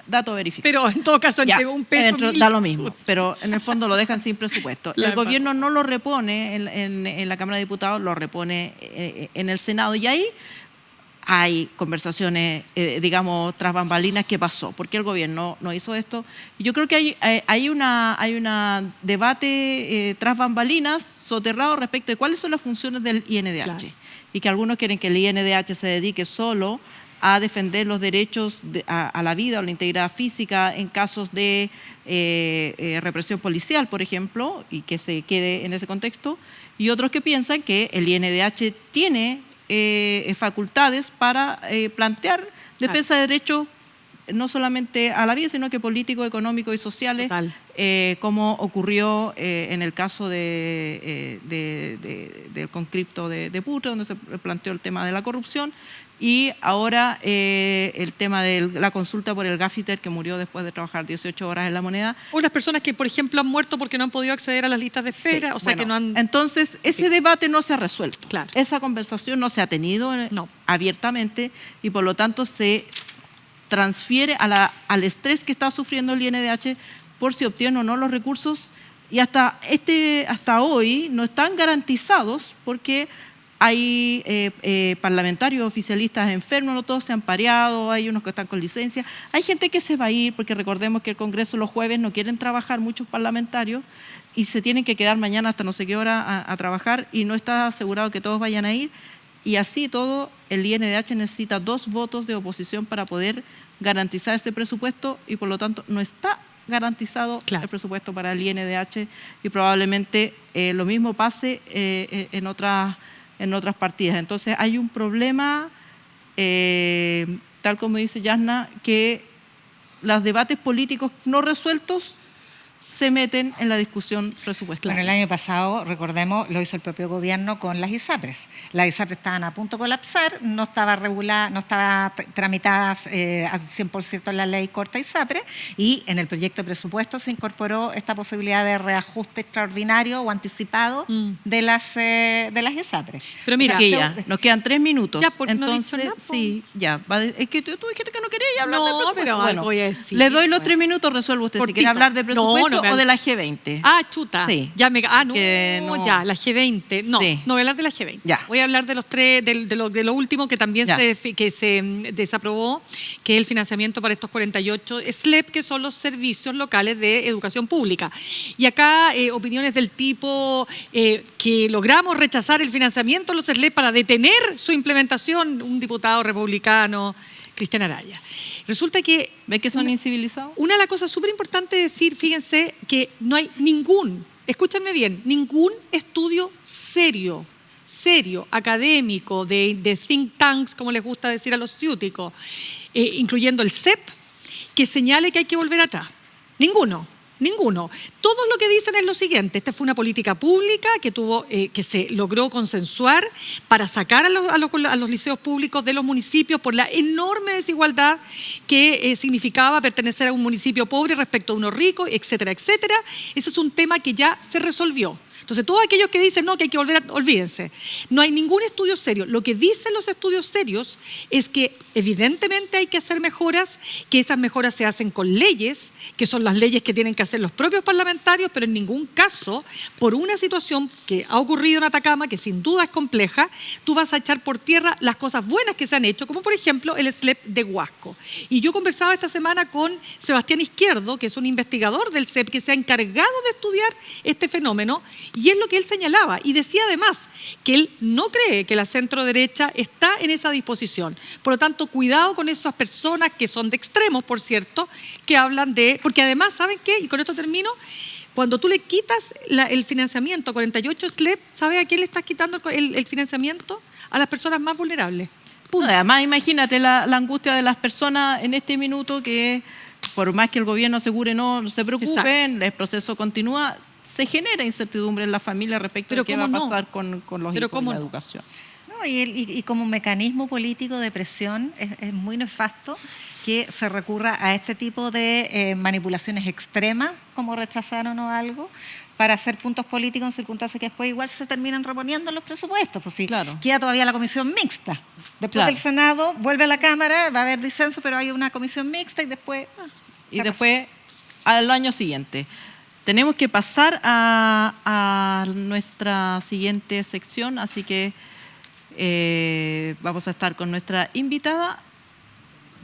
Dato verificado. Pero en todo caso, entre un peso da lo mismo, pero en el fondo lo dejan sin presupuesto. El gobierno no lo repone en la Cámara de Diputados, lo repone en el Senado y ahí hay conversaciones, digamos, tras bambalinas, ¿qué pasó? ¿Por qué el gobierno no hizo esto? Yo creo que hay un debate tras bambalinas soterrado respecto de cuáles son las funciones del INDH. Claro. Y que algunos quieren que el INDH se dedique solo a defender los derechos a la vida o la integridad física en casos de represión policial, por ejemplo, y que se quede en ese contexto. Y otros que piensan que el INDH tiene facultades para plantear defensa de derechos no solamente a la vida, sino que políticos, económicos y sociales, como ocurrió en el caso del conscripto de Putre, donde se planteó el tema de la corrupción, y ahora el tema de la consulta por el gaffiter que murió después de trabajar 18 horas en La Moneda. O las personas que, por ejemplo, han muerto porque no han podido acceder a las listas de espera, Sí, o sea, bueno, que no han... Entonces, ese debate no se ha resuelto. Claro. Esa conversación no se ha tenido abiertamente y por lo tanto se transfiere al estrés que está sufriendo el INDH por si obtiene o no los recursos, y hasta hoy no están garantizados porque hay parlamentarios oficialistas enfermos, no todos se han pareado, hay unos que están con licencia, hay gente que se va a ir porque recordemos que el Congreso los jueves no quieren trabajar muchos parlamentarios y se tienen que quedar mañana hasta no sé qué hora a trabajar y no está asegurado que todos vayan a ir, y así todo el INDH necesita 2 votos de oposición para poder garantizar este presupuesto y por lo tanto no está garantizado el presupuesto para el INDH y probablemente lo mismo pase en otras partidas. Entonces hay un problema, tal como dice Yasna, que los debates políticos no resueltos se meten en la discusión presupuestaria. Bueno, el año pasado, recordemos, lo hizo el propio gobierno con las ISAPRES. Las ISAPRES estaban a punto de colapsar, no estaba regulada, no estaba tramitada al 100% la ley corta ISAPRES, y en el proyecto de presupuesto se incorporó esta posibilidad de reajuste extraordinario o anticipado de las ISAPRES. Pero mira, nos quedan 3 minutos. Ya, porque entonces, no he dicho nada, sí, ya. Es que tú dijiste que no querías hablar No, del presupuesto. pero bueno, voy a decir, le doy los 3 minutos, resuelve usted si quiere hablar de presupuesto o de la G20. Ah, chuta. Sí. Ya me, no, no. la G20. No, Sí. no voy a hablar de la G20. Ya. Voy a hablar de los 3, de lo último que también se desaprobó, que es el financiamiento para estos 48 SLEP, que son los servicios locales de educación pública. Y acá opiniones del tipo que logramos rechazar el financiamiento de los SLEP para detener su implementación, un diputado republicano, Cristian Araya. Resulta que... ¿Ves que son incivilizados? Una de las cosas súper importantes es decir, fíjense, que no hay escúchenme bien, ningún estudio serio, académico, de think tanks, como les gusta decir a los ciúticos, incluyendo el CEP, que señale que hay que volver atrás. Ninguno. Todo lo que dicen es lo siguiente: esta fue una política pública que se logró consensuar para sacar a los liceos públicos de los municipios por la enorme desigualdad que significaba pertenecer a un municipio pobre respecto a uno rico, etcétera, etcétera. Ese es un tema que ya se resolvió. Entonces, todos aquellos que dicen no, que hay que volver olvídense. No hay ningún estudio serio. Lo que dicen los estudios serios es que evidentemente hay que hacer mejoras, que esas mejoras se hacen con leyes, que son las leyes que tienen que hacer los propios parlamentarios, pero en ningún caso, por una situación que ha ocurrido en Atacama, que sin duda es compleja, tú vas a echar por tierra las cosas buenas que se han hecho, como por ejemplo el SLEP de Huasco. Y yo conversaba esta semana con Sebastián Izquierdo, que es un investigador del SLEP que se ha encargado de estudiar este fenómeno, y es lo que él señalaba. Y decía además que él no cree que la centro-derecha está en esa disposición. Por lo tanto, cuidado con esas personas que son de extremos, por cierto, que hablan de... Porque además, ¿saben qué? Y con esto termino. Cuando tú le quitas el financiamiento a 48 SLEP, ¿sabes a quién le estás quitando el financiamiento? A las personas más vulnerables. No, además, imagínate la angustia de las personas en este minuto que, por más que el gobierno asegure no se preocupen, el proceso continúa, se genera incertidumbre en la familia respecto a qué va a pasar con los hijos y la educación. No, y como mecanismo político de presión es muy nefasto que se recurra a este tipo de manipulaciones extremas, como rechazaron o algo, para hacer puntos políticos en circunstancias que después igual se terminan reponiendo en los presupuestos. Pues sí, queda todavía la comisión mixta. Después del Senado vuelve a la Cámara, va a haber disenso, pero hay una comisión mixta y después... después, al año siguiente. Tenemos que pasar a nuestra siguiente sección, así que vamos a estar con nuestra invitada,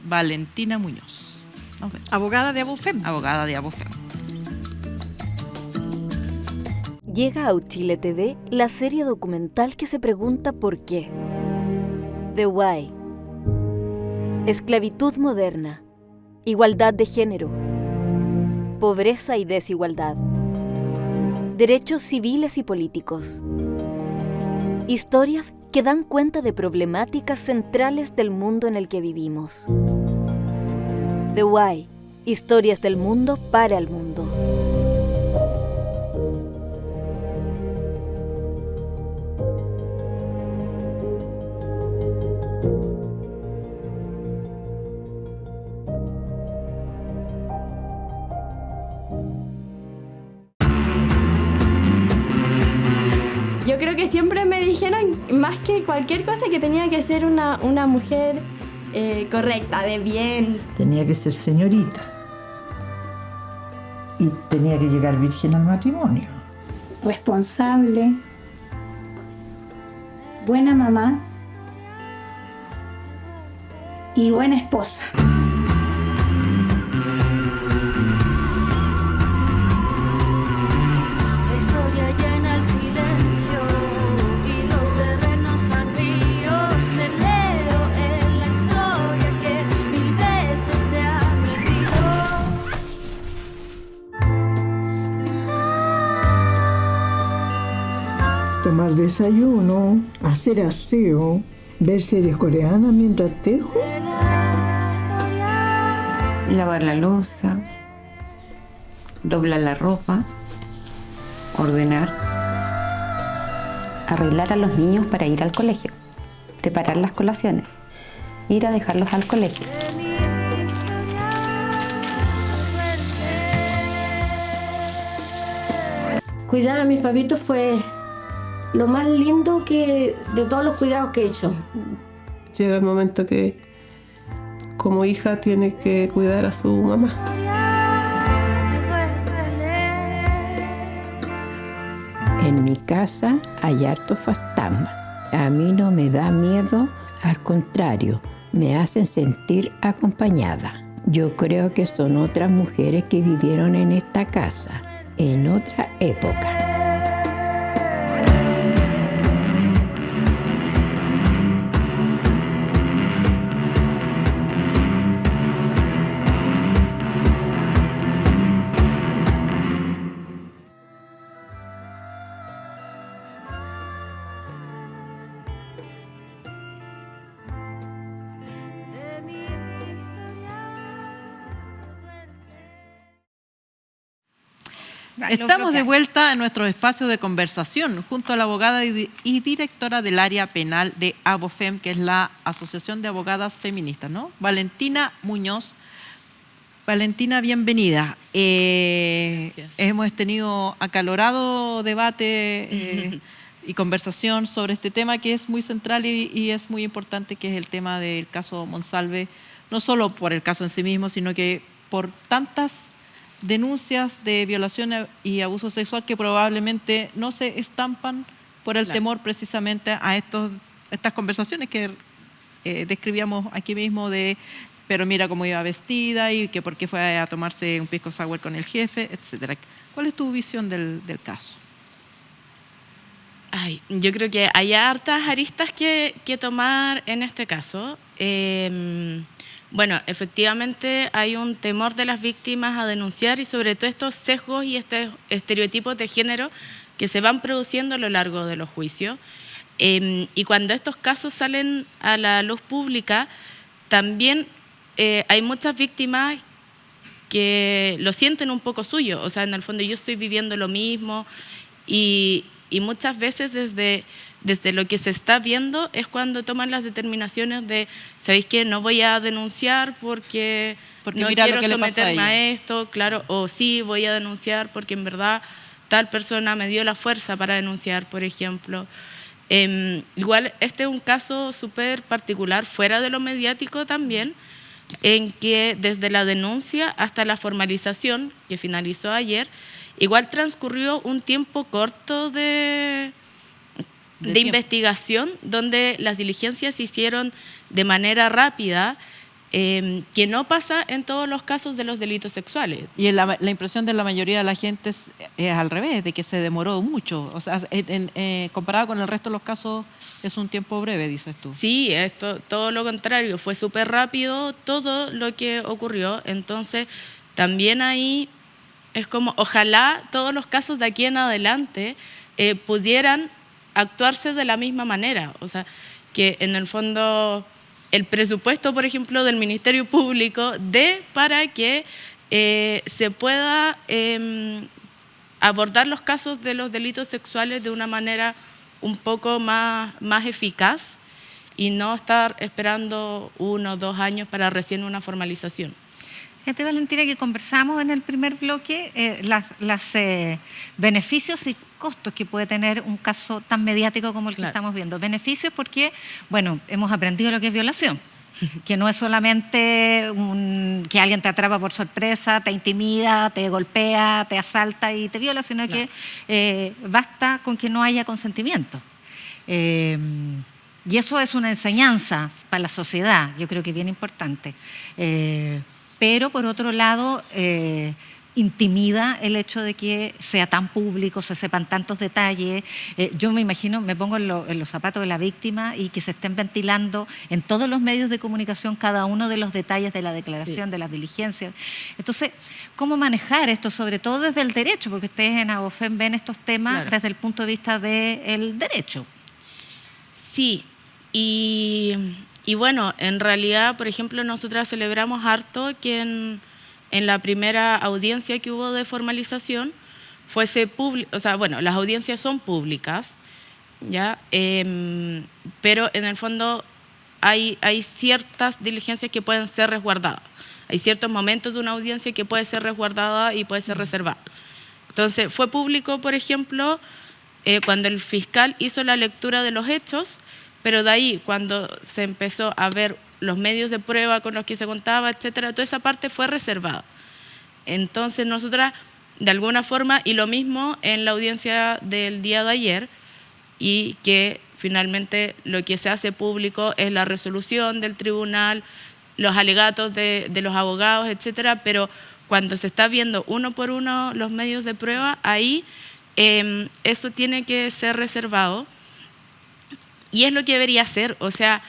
Valentina Muñoz. Nos vemos. Abogada de Abofem. Abogada de Abofem. Llega a Uchile TV la serie documental que se pregunta por qué. The Why. Esclavitud moderna. Igualdad de género. Pobreza y desigualdad. Derechos civiles y políticos. Historias que dan cuenta de problemáticas centrales del mundo en el que vivimos. The Why. Historias del mundo para el mundo. Yo creo que siempre me dijeron, más que cualquier cosa, que tenía que ser una mujer correcta, de bien. Tenía que ser señorita. Y tenía que llegar virgen al matrimonio. Responsable, buena mamá y buena esposa. Tomar desayuno, hacer aseo, ver series coreanas mientras tejo. Lavar la loza, doblar la ropa, ordenar. Arreglar a los niños para ir al colegio, preparar las colaciones, ir a dejarlos al colegio. Cuidar a mis papitos fue lo más lindo de todos los cuidados que he hecho. Llega el momento que como hija tiene que cuidar a su mamá. En mi casa hay hartos fantasmas. A mí no me da miedo, al contrario, me hacen sentir acompañada. Yo creo que son otras mujeres que vivieron en esta casa, en otra época. Estamos de vuelta en nuestro espacio de conversación junto a la abogada y directora del área penal de ABOFEM, que es la Asociación de Abogadas Feministas, ¿no? Valentina Muñoz. Valentina, bienvenida. Hemos tenido acalorado debate y conversación sobre este tema que es muy central y es muy importante, que es el tema del caso Monsalve, no solo por el caso en sí mismo, sino que por tantas denuncias de violación y abuso sexual que probablemente no se estampan por el temor precisamente a estas conversaciones que describíamos aquí mismo de pero mira cómo iba vestida y que por qué fue a tomarse un pisco sour con el jefe, etcétera. ¿Cuál es tu visión del caso? Yo creo que hay hartas aristas que tomar en este caso. Bueno, efectivamente hay un temor de las víctimas a denunciar y sobre todo estos sesgos y estos estereotipos de género que se van produciendo a lo largo de los juicios. Y cuando estos casos salen a la luz pública, también hay muchas víctimas que lo sienten un poco suyo. O sea, en el fondo yo estoy viviendo lo mismo y muchas veces desde lo que se está viendo es cuando toman las determinaciones de, ¿sabéis qué? No voy a denunciar porque no quiero someterme a esto, claro, o sí voy a denunciar porque en verdad tal persona me dio la fuerza para denunciar, por ejemplo. Igual este es un caso súper particular, fuera de lo mediático también, en que desde la denuncia hasta la formalización, que finalizó ayer, igual transcurrió un tiempo corto de investigación, donde las diligencias se hicieron de manera rápida, que no pasa en todos los casos de los delitos sexuales. Y la impresión de la mayoría de la gente es al revés, de que se demoró mucho. O sea, comparado con el resto de los casos, es un tiempo breve, dices tú. Sí, todo lo contrario, fue súper rápido todo lo que ocurrió. Entonces, también ahí es como, ojalá todos los casos de aquí en adelante pudieran actuarse de la misma manera. O sea, que en el fondo el presupuesto, por ejemplo, del Ministerio Público para que se pueda abordar los casos de los delitos sexuales de una manera un poco más eficaz y no estar esperando 1 o 2 años para recién una formalización. Fíjate, Valentina, que conversamos en el primer bloque los beneficios y costos que puede tener un caso tan mediático como el que estamos viendo. Beneficios porque, bueno, hemos aprendido lo que es violación, que no es solamente que alguien te atrapa por sorpresa, te intimida, te golpea, te asalta y te viola, sino que basta con que no haya consentimiento. Y eso es una enseñanza para la sociedad, yo creo que es bien importante. Pero por otro lado, intimida el hecho de que sea tan público, se sepan tantos detalles. Yo me imagino, me pongo en los zapatos de la víctima y que se estén ventilando en todos los medios de comunicación cada uno de los detalles de la declaración, de las diligencias. Entonces, ¿cómo manejar esto? Sobre todo desde el derecho, porque ustedes en ABOFEM ven estos temas desde el punto de vista del derecho. Sí, y bueno, en realidad, por ejemplo, nosotras celebramos harto que en la primera audiencia que hubo de formalización fuese público, o sea, bueno, las audiencias son públicas, ¿ya? Pero en el fondo hay ciertas diligencias que pueden ser resguardadas. Hay ciertos momentos de una audiencia que puede ser resguardada y puede ser reservada. Entonces, fue público, por ejemplo, cuando el fiscal hizo la lectura de los hechos, pero de ahí, cuando se empezó a ver los medios de prueba con los que se contaba, etcétera, toda esa parte fue reservada. Entonces, nosotras, de alguna forma, y lo mismo en la audiencia del día de ayer, y que finalmente lo que se hace público es la resolución del tribunal, los alegatos de los abogados, etcétera, pero cuando se está viendo uno por uno los medios de prueba, ahí eso tiene que ser reservado. Y es lo que debería ser, o sea,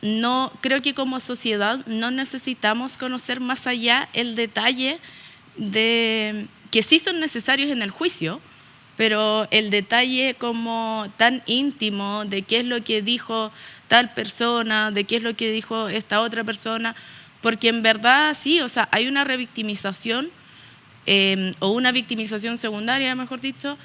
no, creo que como sociedad no necesitamos conocer más allá el detalle que sí son necesarios en el juicio, pero el detalle como tan íntimo de qué es lo que dijo tal persona, de qué es lo que dijo esta otra persona, porque en verdad sí, o sea, hay una revictimización o una victimización secundaria, mejor dicho,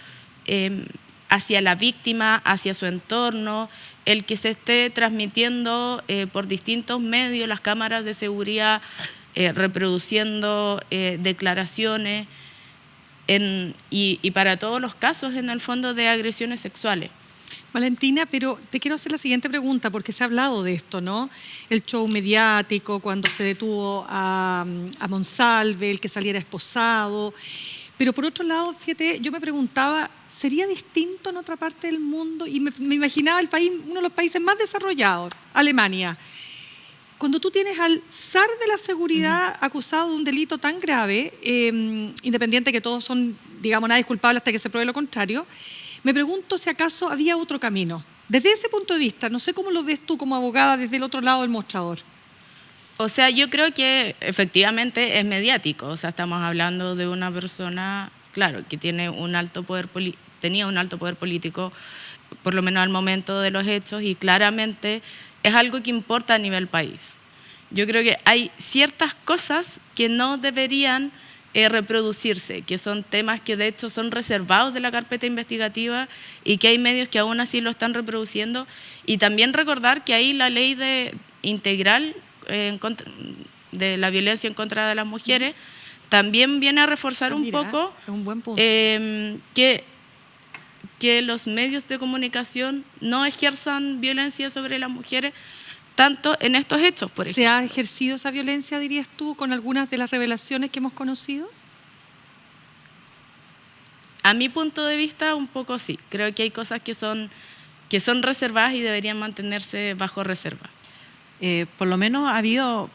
hacia la víctima, hacia su entorno, el que se esté transmitiendo por distintos medios, las cámaras de seguridad, reproduciendo declaraciones, y para todos los casos, en el fondo, de agresiones sexuales. Valentina, pero te quiero hacer la siguiente pregunta, porque se ha hablado de esto, ¿no? El show mediático, cuando se detuvo a Monsalve, el que saliera esposado. Pero por otro lado, fíjate, yo me preguntaba, ¿sería distinto en otra parte del mundo? Y me imaginaba el país, uno de los países más desarrollados, Alemania. Cuando tú tienes al zar de la seguridad acusado de un delito tan grave, independiente que todos son, digamos, nadie es culpable hasta que se pruebe lo contrario, me pregunto si acaso había otro camino. Desde ese punto de vista, no sé cómo lo ves tú como abogada desde el otro lado del mostrador. O sea, yo creo que efectivamente es mediático. O sea, estamos hablando de una persona, claro, que tiene tenía un alto poder político, por lo menos al momento de los hechos, y claramente es algo que importa a nivel país. Yo creo que hay ciertas cosas que no deberían reproducirse, que son temas que de hecho son reservados de la carpeta investigativa y que hay medios que aún así lo están reproduciendo. Y también recordar que ahí la ley integral de la violencia en contra de las mujeres también viene a reforzar un poco que los medios de comunicación no ejerzan violencia sobre las mujeres tanto en estos hechos, por ejemplo. ¿Se ha ejercido esa violencia, dirías tú, con algunas de las revelaciones que hemos conocido? A mi punto de vista, un poco sí. Creo que hay cosas que son reservadas y deberían mantenerse bajo reserva. Por lo menos ha habido,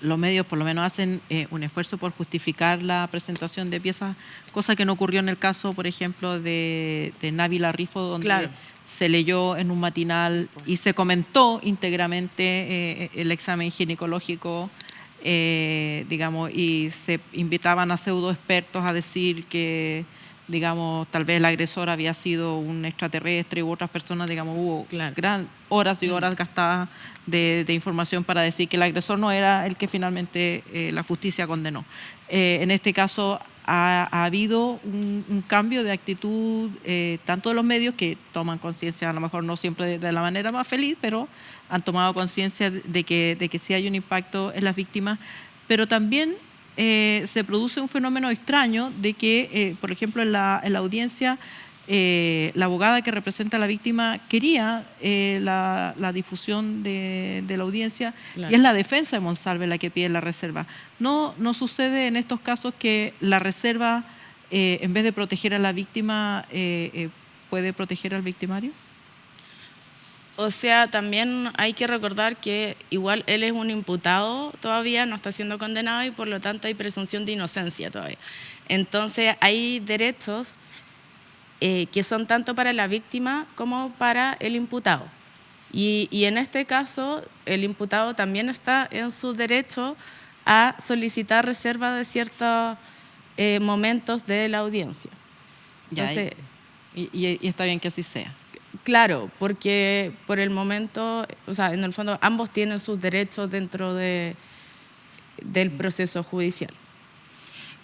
los medios por lo menos hacen un esfuerzo por justificar la presentación de piezas, cosa que no ocurrió en el caso, por ejemplo, de Návila Rifo, donde se leyó en un matinal y se comentó íntegramente el examen ginecológico, digamos, y se invitaban a pseudoexpertos a decir que digamos, tal vez el agresor había sido un extraterrestre u otras personas, digamos, hubo horas y horas gastadas de información para decir que el agresor no era el que finalmente la justicia condenó. En este caso ha habido un cambio de actitud tanto de los medios, que toman conciencia, a lo mejor no siempre de la manera más feliz, pero han tomado conciencia de que sí hay un impacto en las víctimas, pero también se produce un fenómeno extraño de que, por ejemplo, en la audiencia, la abogada que representa a la víctima quería la difusión de la audiencia, claro, y es la defensa de Monsalve la que pide la reserva. ¿No sucede en estos casos que la reserva, en vez de proteger a la víctima, puede proteger al victimario? O sea, también hay que recordar que igual él es un imputado todavía, no está siendo condenado y por lo tanto hay presunción de inocencia todavía. Entonces hay derechos que son tanto para la víctima como para el imputado. Y en este caso el imputado también está en su derecho a solicitar reserva de ciertos momentos de la audiencia. Entonces, y está bien que así sea. Claro, porque por el momento, o sea, en el fondo ambos tienen sus derechos dentro del proceso judicial.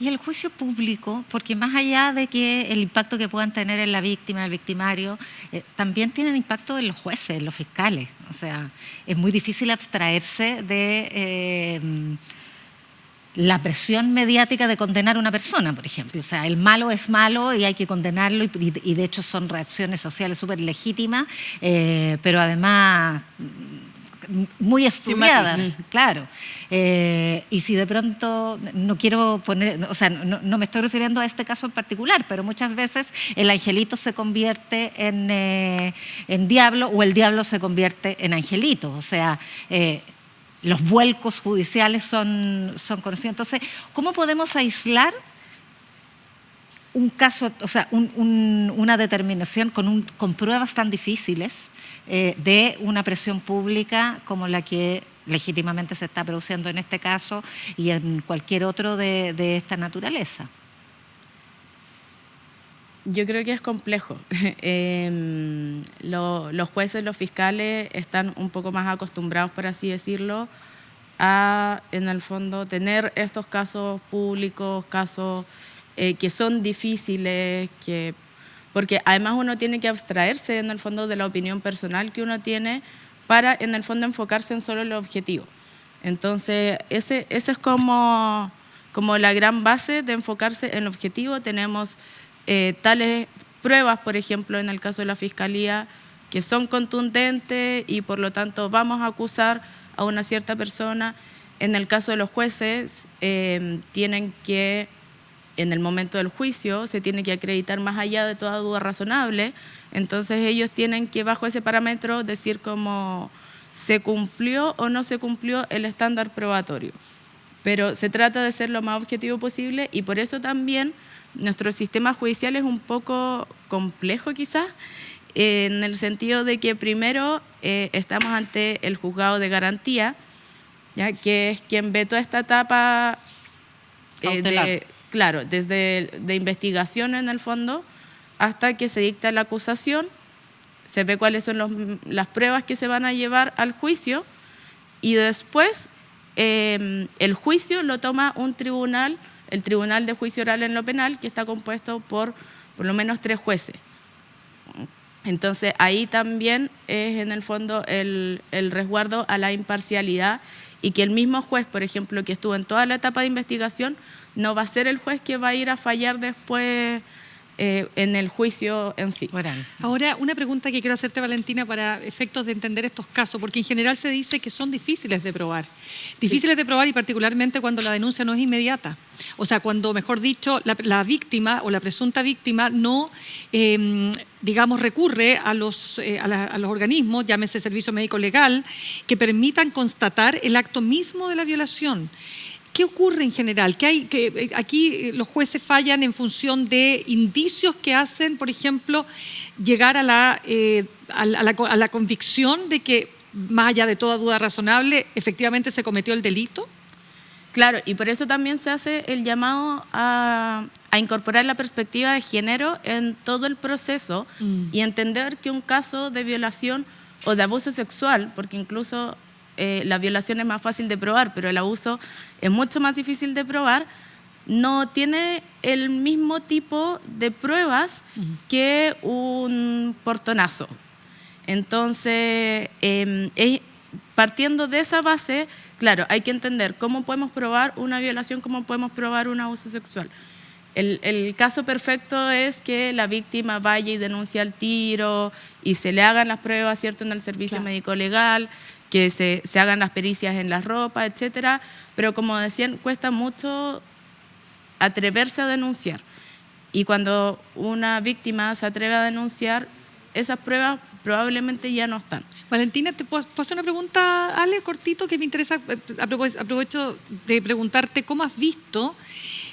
Y el juicio público, porque más allá de que el impacto que puedan tener en la víctima, en el victimario, también tienen impacto en los jueces, en los fiscales. O sea, es muy difícil abstraerse de la presión mediática de condenar a una persona, por ejemplo. O sea, el malo es malo y hay que condenarlo, y de hecho son reacciones sociales súper legítimas, pero además muy estudiadas, claro. Y si de pronto, no quiero poner, o sea, no me estoy refiriendo a este caso en particular, pero muchas veces el angelito se convierte en diablo, o el diablo se convierte en angelito. O sea, los vuelcos judiciales son conocidos. Entonces, ¿cómo podemos aislar un caso, o sea, una determinación con pruebas tan difíciles de una presión pública como la que legítimamente se está produciendo en este caso y en cualquier otro de esta naturaleza? Yo creo que es complejo. Los jueces, los fiscales están un poco más acostumbrados, por así decirlo, a, en el fondo, tener estos casos públicos, casos que son difíciles, porque además uno tiene que abstraerse, en el fondo, de la opinión personal que uno tiene para, en el fondo, enfocarse en solo el objetivo. Entonces, ese es como la gran base de enfocarse en el objetivo. Tenemos tales pruebas, por ejemplo, en el caso de la Fiscalía, que son contundentes y por lo tanto vamos a acusar a una cierta persona. En el caso de los jueces, tienen que, en el momento del juicio, se tiene que acreditar más allá de toda duda razonable. Entonces ellos tienen que, bajo ese parámetro, decir cómo se cumplió o no se cumplió el estándar probatorio. Pero se trata de ser lo más objetivo posible, y por eso también nuestro sistema judicial es un poco complejo quizás, en el sentido de que primero estamos ante el juzgado de garantía, ¿ya? Que es quien ve toda esta etapa claro, desde de investigación en el fondo hasta que se dicta la acusación, se ve cuáles son las pruebas que se van a llevar al juicio, y después el juicio lo toma un tribunal, el Tribunal de Juicio Oral en lo Penal, que está compuesto por lo menos 3 jueces. Entonces ahí también es, en el fondo, el resguardo a la imparcialidad, y que el mismo juez, por ejemplo, que estuvo en toda la etapa de investigación, no va a ser el juez que va a ir a fallar después en el juicio en sí. Ahora, una pregunta que quiero hacerte, Valentina, para efectos de entender estos casos, porque en general se dice que son difíciles de probar. Difíciles de probar, y particularmente cuando la denuncia no es inmediata. O sea, cuando, mejor dicho, la víctima o la presunta víctima no, digamos, recurre a los organismos, llámese servicio médico legal, que permitan constatar el acto mismo de la violación. ¿Qué ocurre en general? Que aquí los jueces fallan en función de indicios que hacen, por ejemplo, llegar a la convicción de que, más allá de toda duda razonable, efectivamente se cometió el delito. Claro, y por eso también se hace el llamado a incorporar la perspectiva de género en todo el proceso y entender que un caso de violación o de abuso sexual, porque incluso la violación es más fácil de probar, pero el abuso es mucho más difícil de probar, no tiene el mismo tipo de pruebas que un portonazo. Entonces, partiendo de esa base, claro, hay que entender cómo podemos probar una violación, cómo podemos probar un abuso sexual. El caso perfecto es que la víctima vaya y denuncie al tiro y se le hagan las pruebas, ¿cierto?, en el servicio médico legal, que se hagan las pericias en la ropa, etcétera. Pero como decían, cuesta mucho atreverse a denunciar. Y cuando una víctima se atreve a denunciar, esas pruebas probablemente ya no están. Valentina, ¿te puedo hacer una pregunta, Ale, cortito, que me interesa? Aprovecho de preguntarte cómo has visto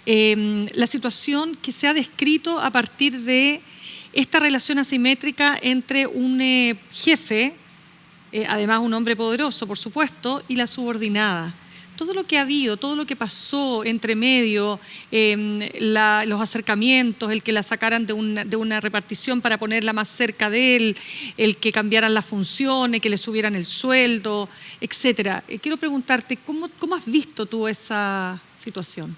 la situación que se ha descrito a partir de esta relación asimétrica entre un jefe, además un hombre poderoso, por supuesto, y la subordinada. Todo lo que ha habido, todo lo que pasó entre medio, los acercamientos, el que la sacaran de una repartición para ponerla más cerca de él, el que cambiaran las funciones, que le subieran el sueldo, etcétera. Quiero preguntarte, ¿cómo has visto tú esa situación?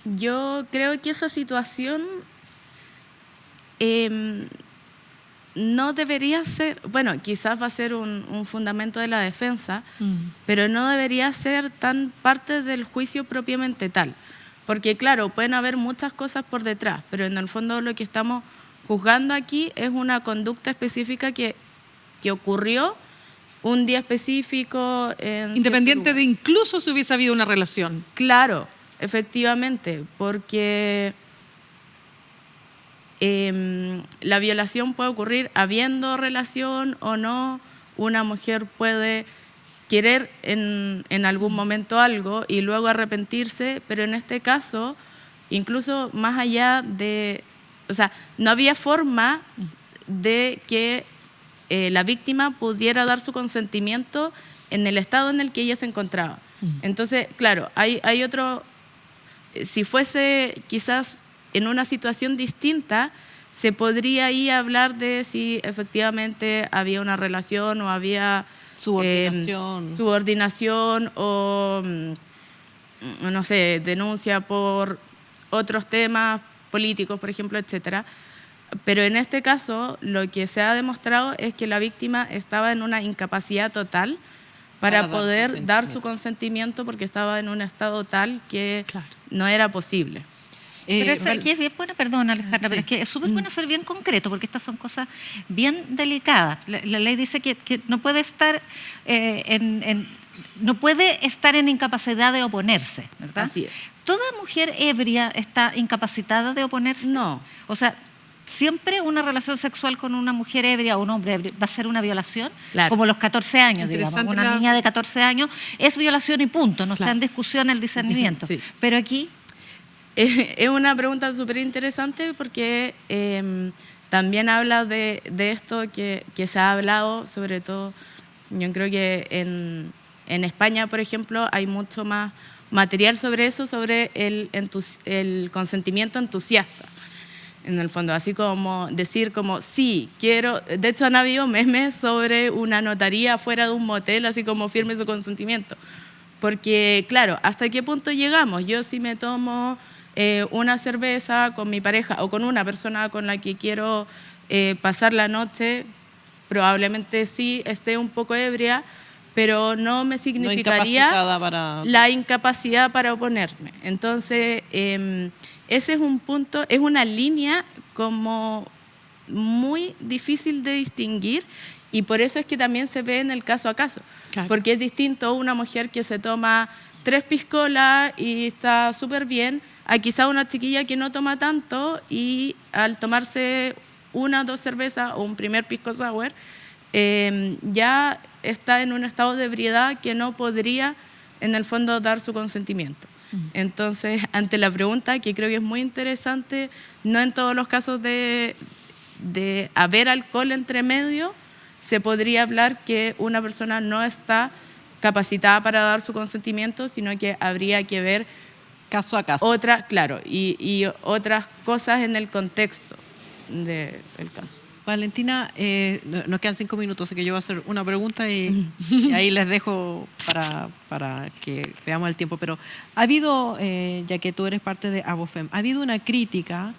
Yo creo que esa situación no debería ser, bueno, quizás va a ser un fundamento de la defensa, pero no debería ser tan parte del juicio propiamente tal. Porque claro, pueden haber muchas cosas por detrás, pero en el fondo lo que estamos juzgando aquí es una conducta específica que ocurrió un día específico. Independiente de incluso si hubiese habido una relación. Claro, efectivamente, porque la violación puede ocurrir habiendo relación o no. Una mujer puede querer en algún momento algo y luego arrepentirse, pero en este caso, incluso más allá de... O sea, no había forma de que la víctima pudiera dar su consentimiento en el estado en el que ella se encontraba. Entonces, claro, hay otro... Si fuese quizás en una situación distinta, se podría ahí hablar de si efectivamente había una relación o había subordinación o, no sé, denuncia por otros temas políticos, por ejemplo, etcétera. Pero en este caso, lo que se ha demostrado es que la víctima estaba en una incapacidad total para poder dar su consentimiento porque estaba en un estado tal que no era posible. Pero eso aquí es bien bueno, perdón Alejandra, pero es que es súper bueno ser bien concreto porque estas son cosas bien delicadas. La ley dice que no puede estar no puede estar en incapacidad de oponerse, ¿verdad? Así es. ¿Toda mujer ebria está incapacitada de oponerse? No. O sea, ¿siempre una relación sexual con una mujer ebria o un hombre ebrio va a ser una violación? Claro. Como los 14 años, digamos. Una niña de 14 años es violación y punto, no está en discusión el discernimiento. Sí. Pero aquí... Es una pregunta súper interesante porque también habla de esto que se ha hablado, sobre todo, yo creo que en España, por ejemplo, hay mucho más material sobre eso, sobre el consentimiento entusiasta. En el fondo, así como decir como, sí, quiero... De hecho, han habido memes sobre una notaría fuera de un motel, así como firme su consentimiento. Porque, claro, ¿hasta qué punto llegamos? Yo si me tomo una cerveza con mi pareja o con una persona con la que quiero pasar la noche, probablemente sí esté un poco ebria, pero no me significaría la incapacidad para oponerme. Entonces, ese es un punto, es una línea como muy difícil de distinguir y por eso es que también se ve en el caso a caso. Claro. Porque es distinto una mujer que se toma 3 piscolas y está súper bien, a quizá una chiquilla que no toma tanto y al tomarse 1 o 2 cervezas o un primer pisco sour, ya está en un estado de ebriedad que no podría en el fondo dar su consentimiento. Entonces, ante la pregunta, que creo que es muy interesante, no en todos los casos de haber alcohol entre medio, se podría hablar que una persona no está capacitada para dar su consentimiento, sino que habría que ver caso a caso. Y otras cosas en el contexto del caso. Valentina, nos quedan 5 minutos, así que yo voy a hacer una pregunta y ahí les dejo para que veamos el tiempo. Pero ha habido, ya que tú eres parte de Abofem, ha habido una crítica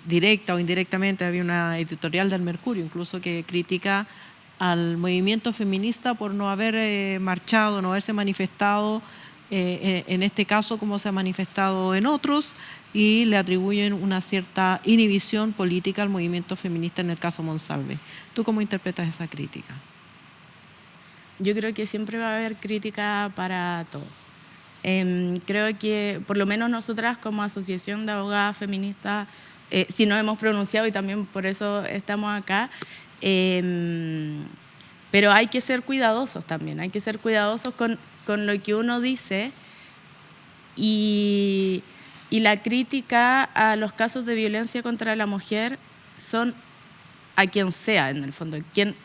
directa o indirectamente, había una editorial del Mercurio incluso que critica al movimiento feminista por no haber marchado, no haberse manifestado en este caso como se ha manifestado en otros, y le atribuyen una cierta inhibición política al movimiento feminista en el caso Monsalve. ¿Tú cómo interpretas esa crítica? Yo creo que siempre va a haber crítica para todo. Creo que por lo menos nosotras como Asociación de Abogadas Feministas, sí nos hemos pronunciado y también por eso estamos acá, pero hay que ser cuidadosos también, hay que ser cuidadosos con lo que uno dice y la crítica a los casos de violencia contra la mujer son a quien sea, en el fondo. Quien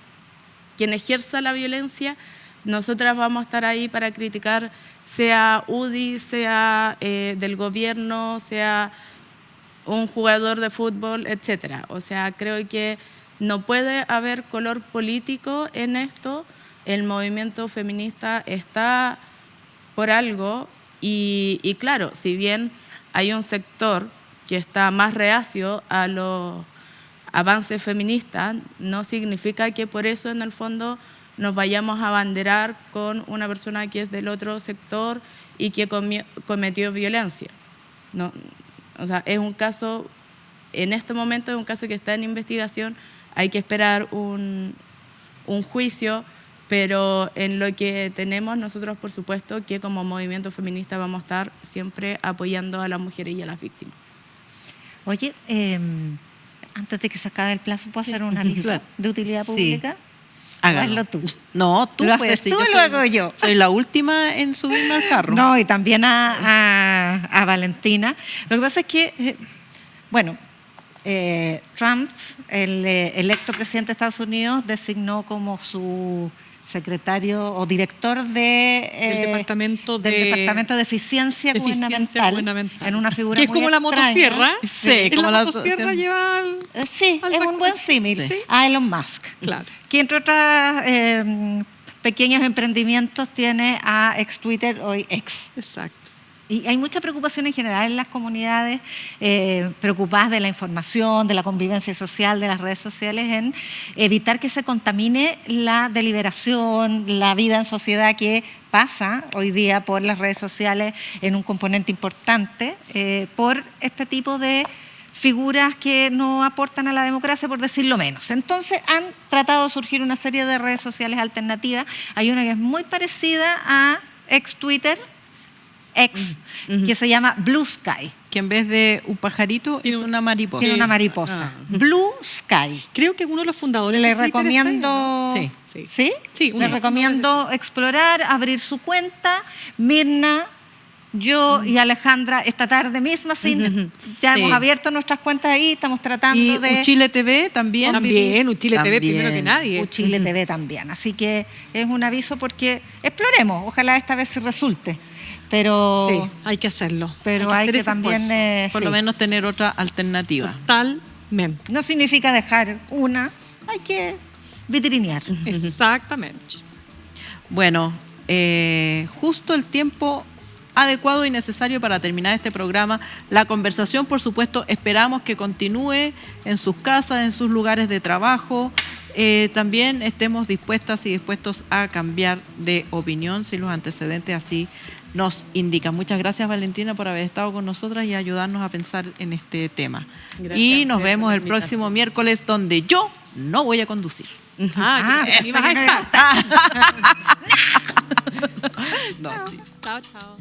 ejerza la violencia, nosotras vamos a estar ahí para criticar, sea UDI, sea del gobierno, sea un jugador de fútbol, etc. O sea, creo que no puede haber color político en esto. El movimiento feminista está por algo y claro, si bien hay un sector que está más reacio a los avances feministas, no significa que por eso en el fondo nos vayamos a abanderar con una persona que es del otro sector y que cometió violencia. No, o sea, es un caso, en este momento es un caso que está en investigación, hay que esperar un juicio, pero en lo que tenemos nosotros, por supuesto, que como movimiento feminista vamos a estar siempre apoyando a las mujeres y a las víctimas. Oye, antes de que se acabe el plazo, ¿puedo hacer un aviso de utilidad pública? Sí. Hágalo. Hazlo tú. No, tú ¿Lo puedes. haces tú o lo hago yo? Soy la última en subirme al carro. No, y también a Valentina. Lo que pasa es que, Trump, el electo presidente de Estados Unidos, designó como su secretario o director del Departamento de Eficiencia Gubernamental, en una figura que es muy como la extraña. motosierra. Sí, como la motosierra lleva al... Sí, es un buen símil. ¿Sí? A Elon Musk. Claro. Que entre otros pequeños emprendimientos tiene a ex Twitter, hoy ex. Exacto. Y hay mucha preocupación en general en las comunidades preocupadas de la información, de la convivencia social, de las redes sociales, en evitar que se contamine la deliberación, la vida en sociedad que pasa hoy día por las redes sociales en un componente importante, por este tipo de figuras que no aportan a la democracia, por decirlo menos. Entonces han tratado de surgir una serie de redes sociales alternativas. Hay una que es muy parecida a ex Twitter, que se llama Blue Sky. Que en vez de un pajarito es una mariposa. Tiene una mariposa. Blue Sky. Creo que uno de los fundadores. Le recomiendo. Sí. Le recomiendo explorar, abrir su cuenta. Mirna, yo y Alejandra esta tarde misma, ya hemos abierto nuestras cuentas ahí, estamos tratando de... Uchile TV también. Uchile TV primero que nadie. Uchile TV también. Así que es un aviso porque exploremos, ojalá esta vez sí resulte. Pero sí, hay que hacerlo. Pero hay que también... por lo menos tener otra alternativa. Totalmente. No significa dejar una, hay que vitrinear. Exactamente. Bueno, justo el tiempo adecuado y necesario para terminar este programa. La conversación, por supuesto, esperamos que continúe en sus casas, en sus lugares de trabajo. También estemos dispuestas y dispuestos a cambiar de opinión si los antecedentes así nos indican. Muchas gracias, Valentina, por haber estado con nosotras y ayudarnos a pensar en este tema. Gracias, y nos vemos el próximo miércoles, donde yo no voy a conducir. Vas a estar. No, sí. Chao, chao.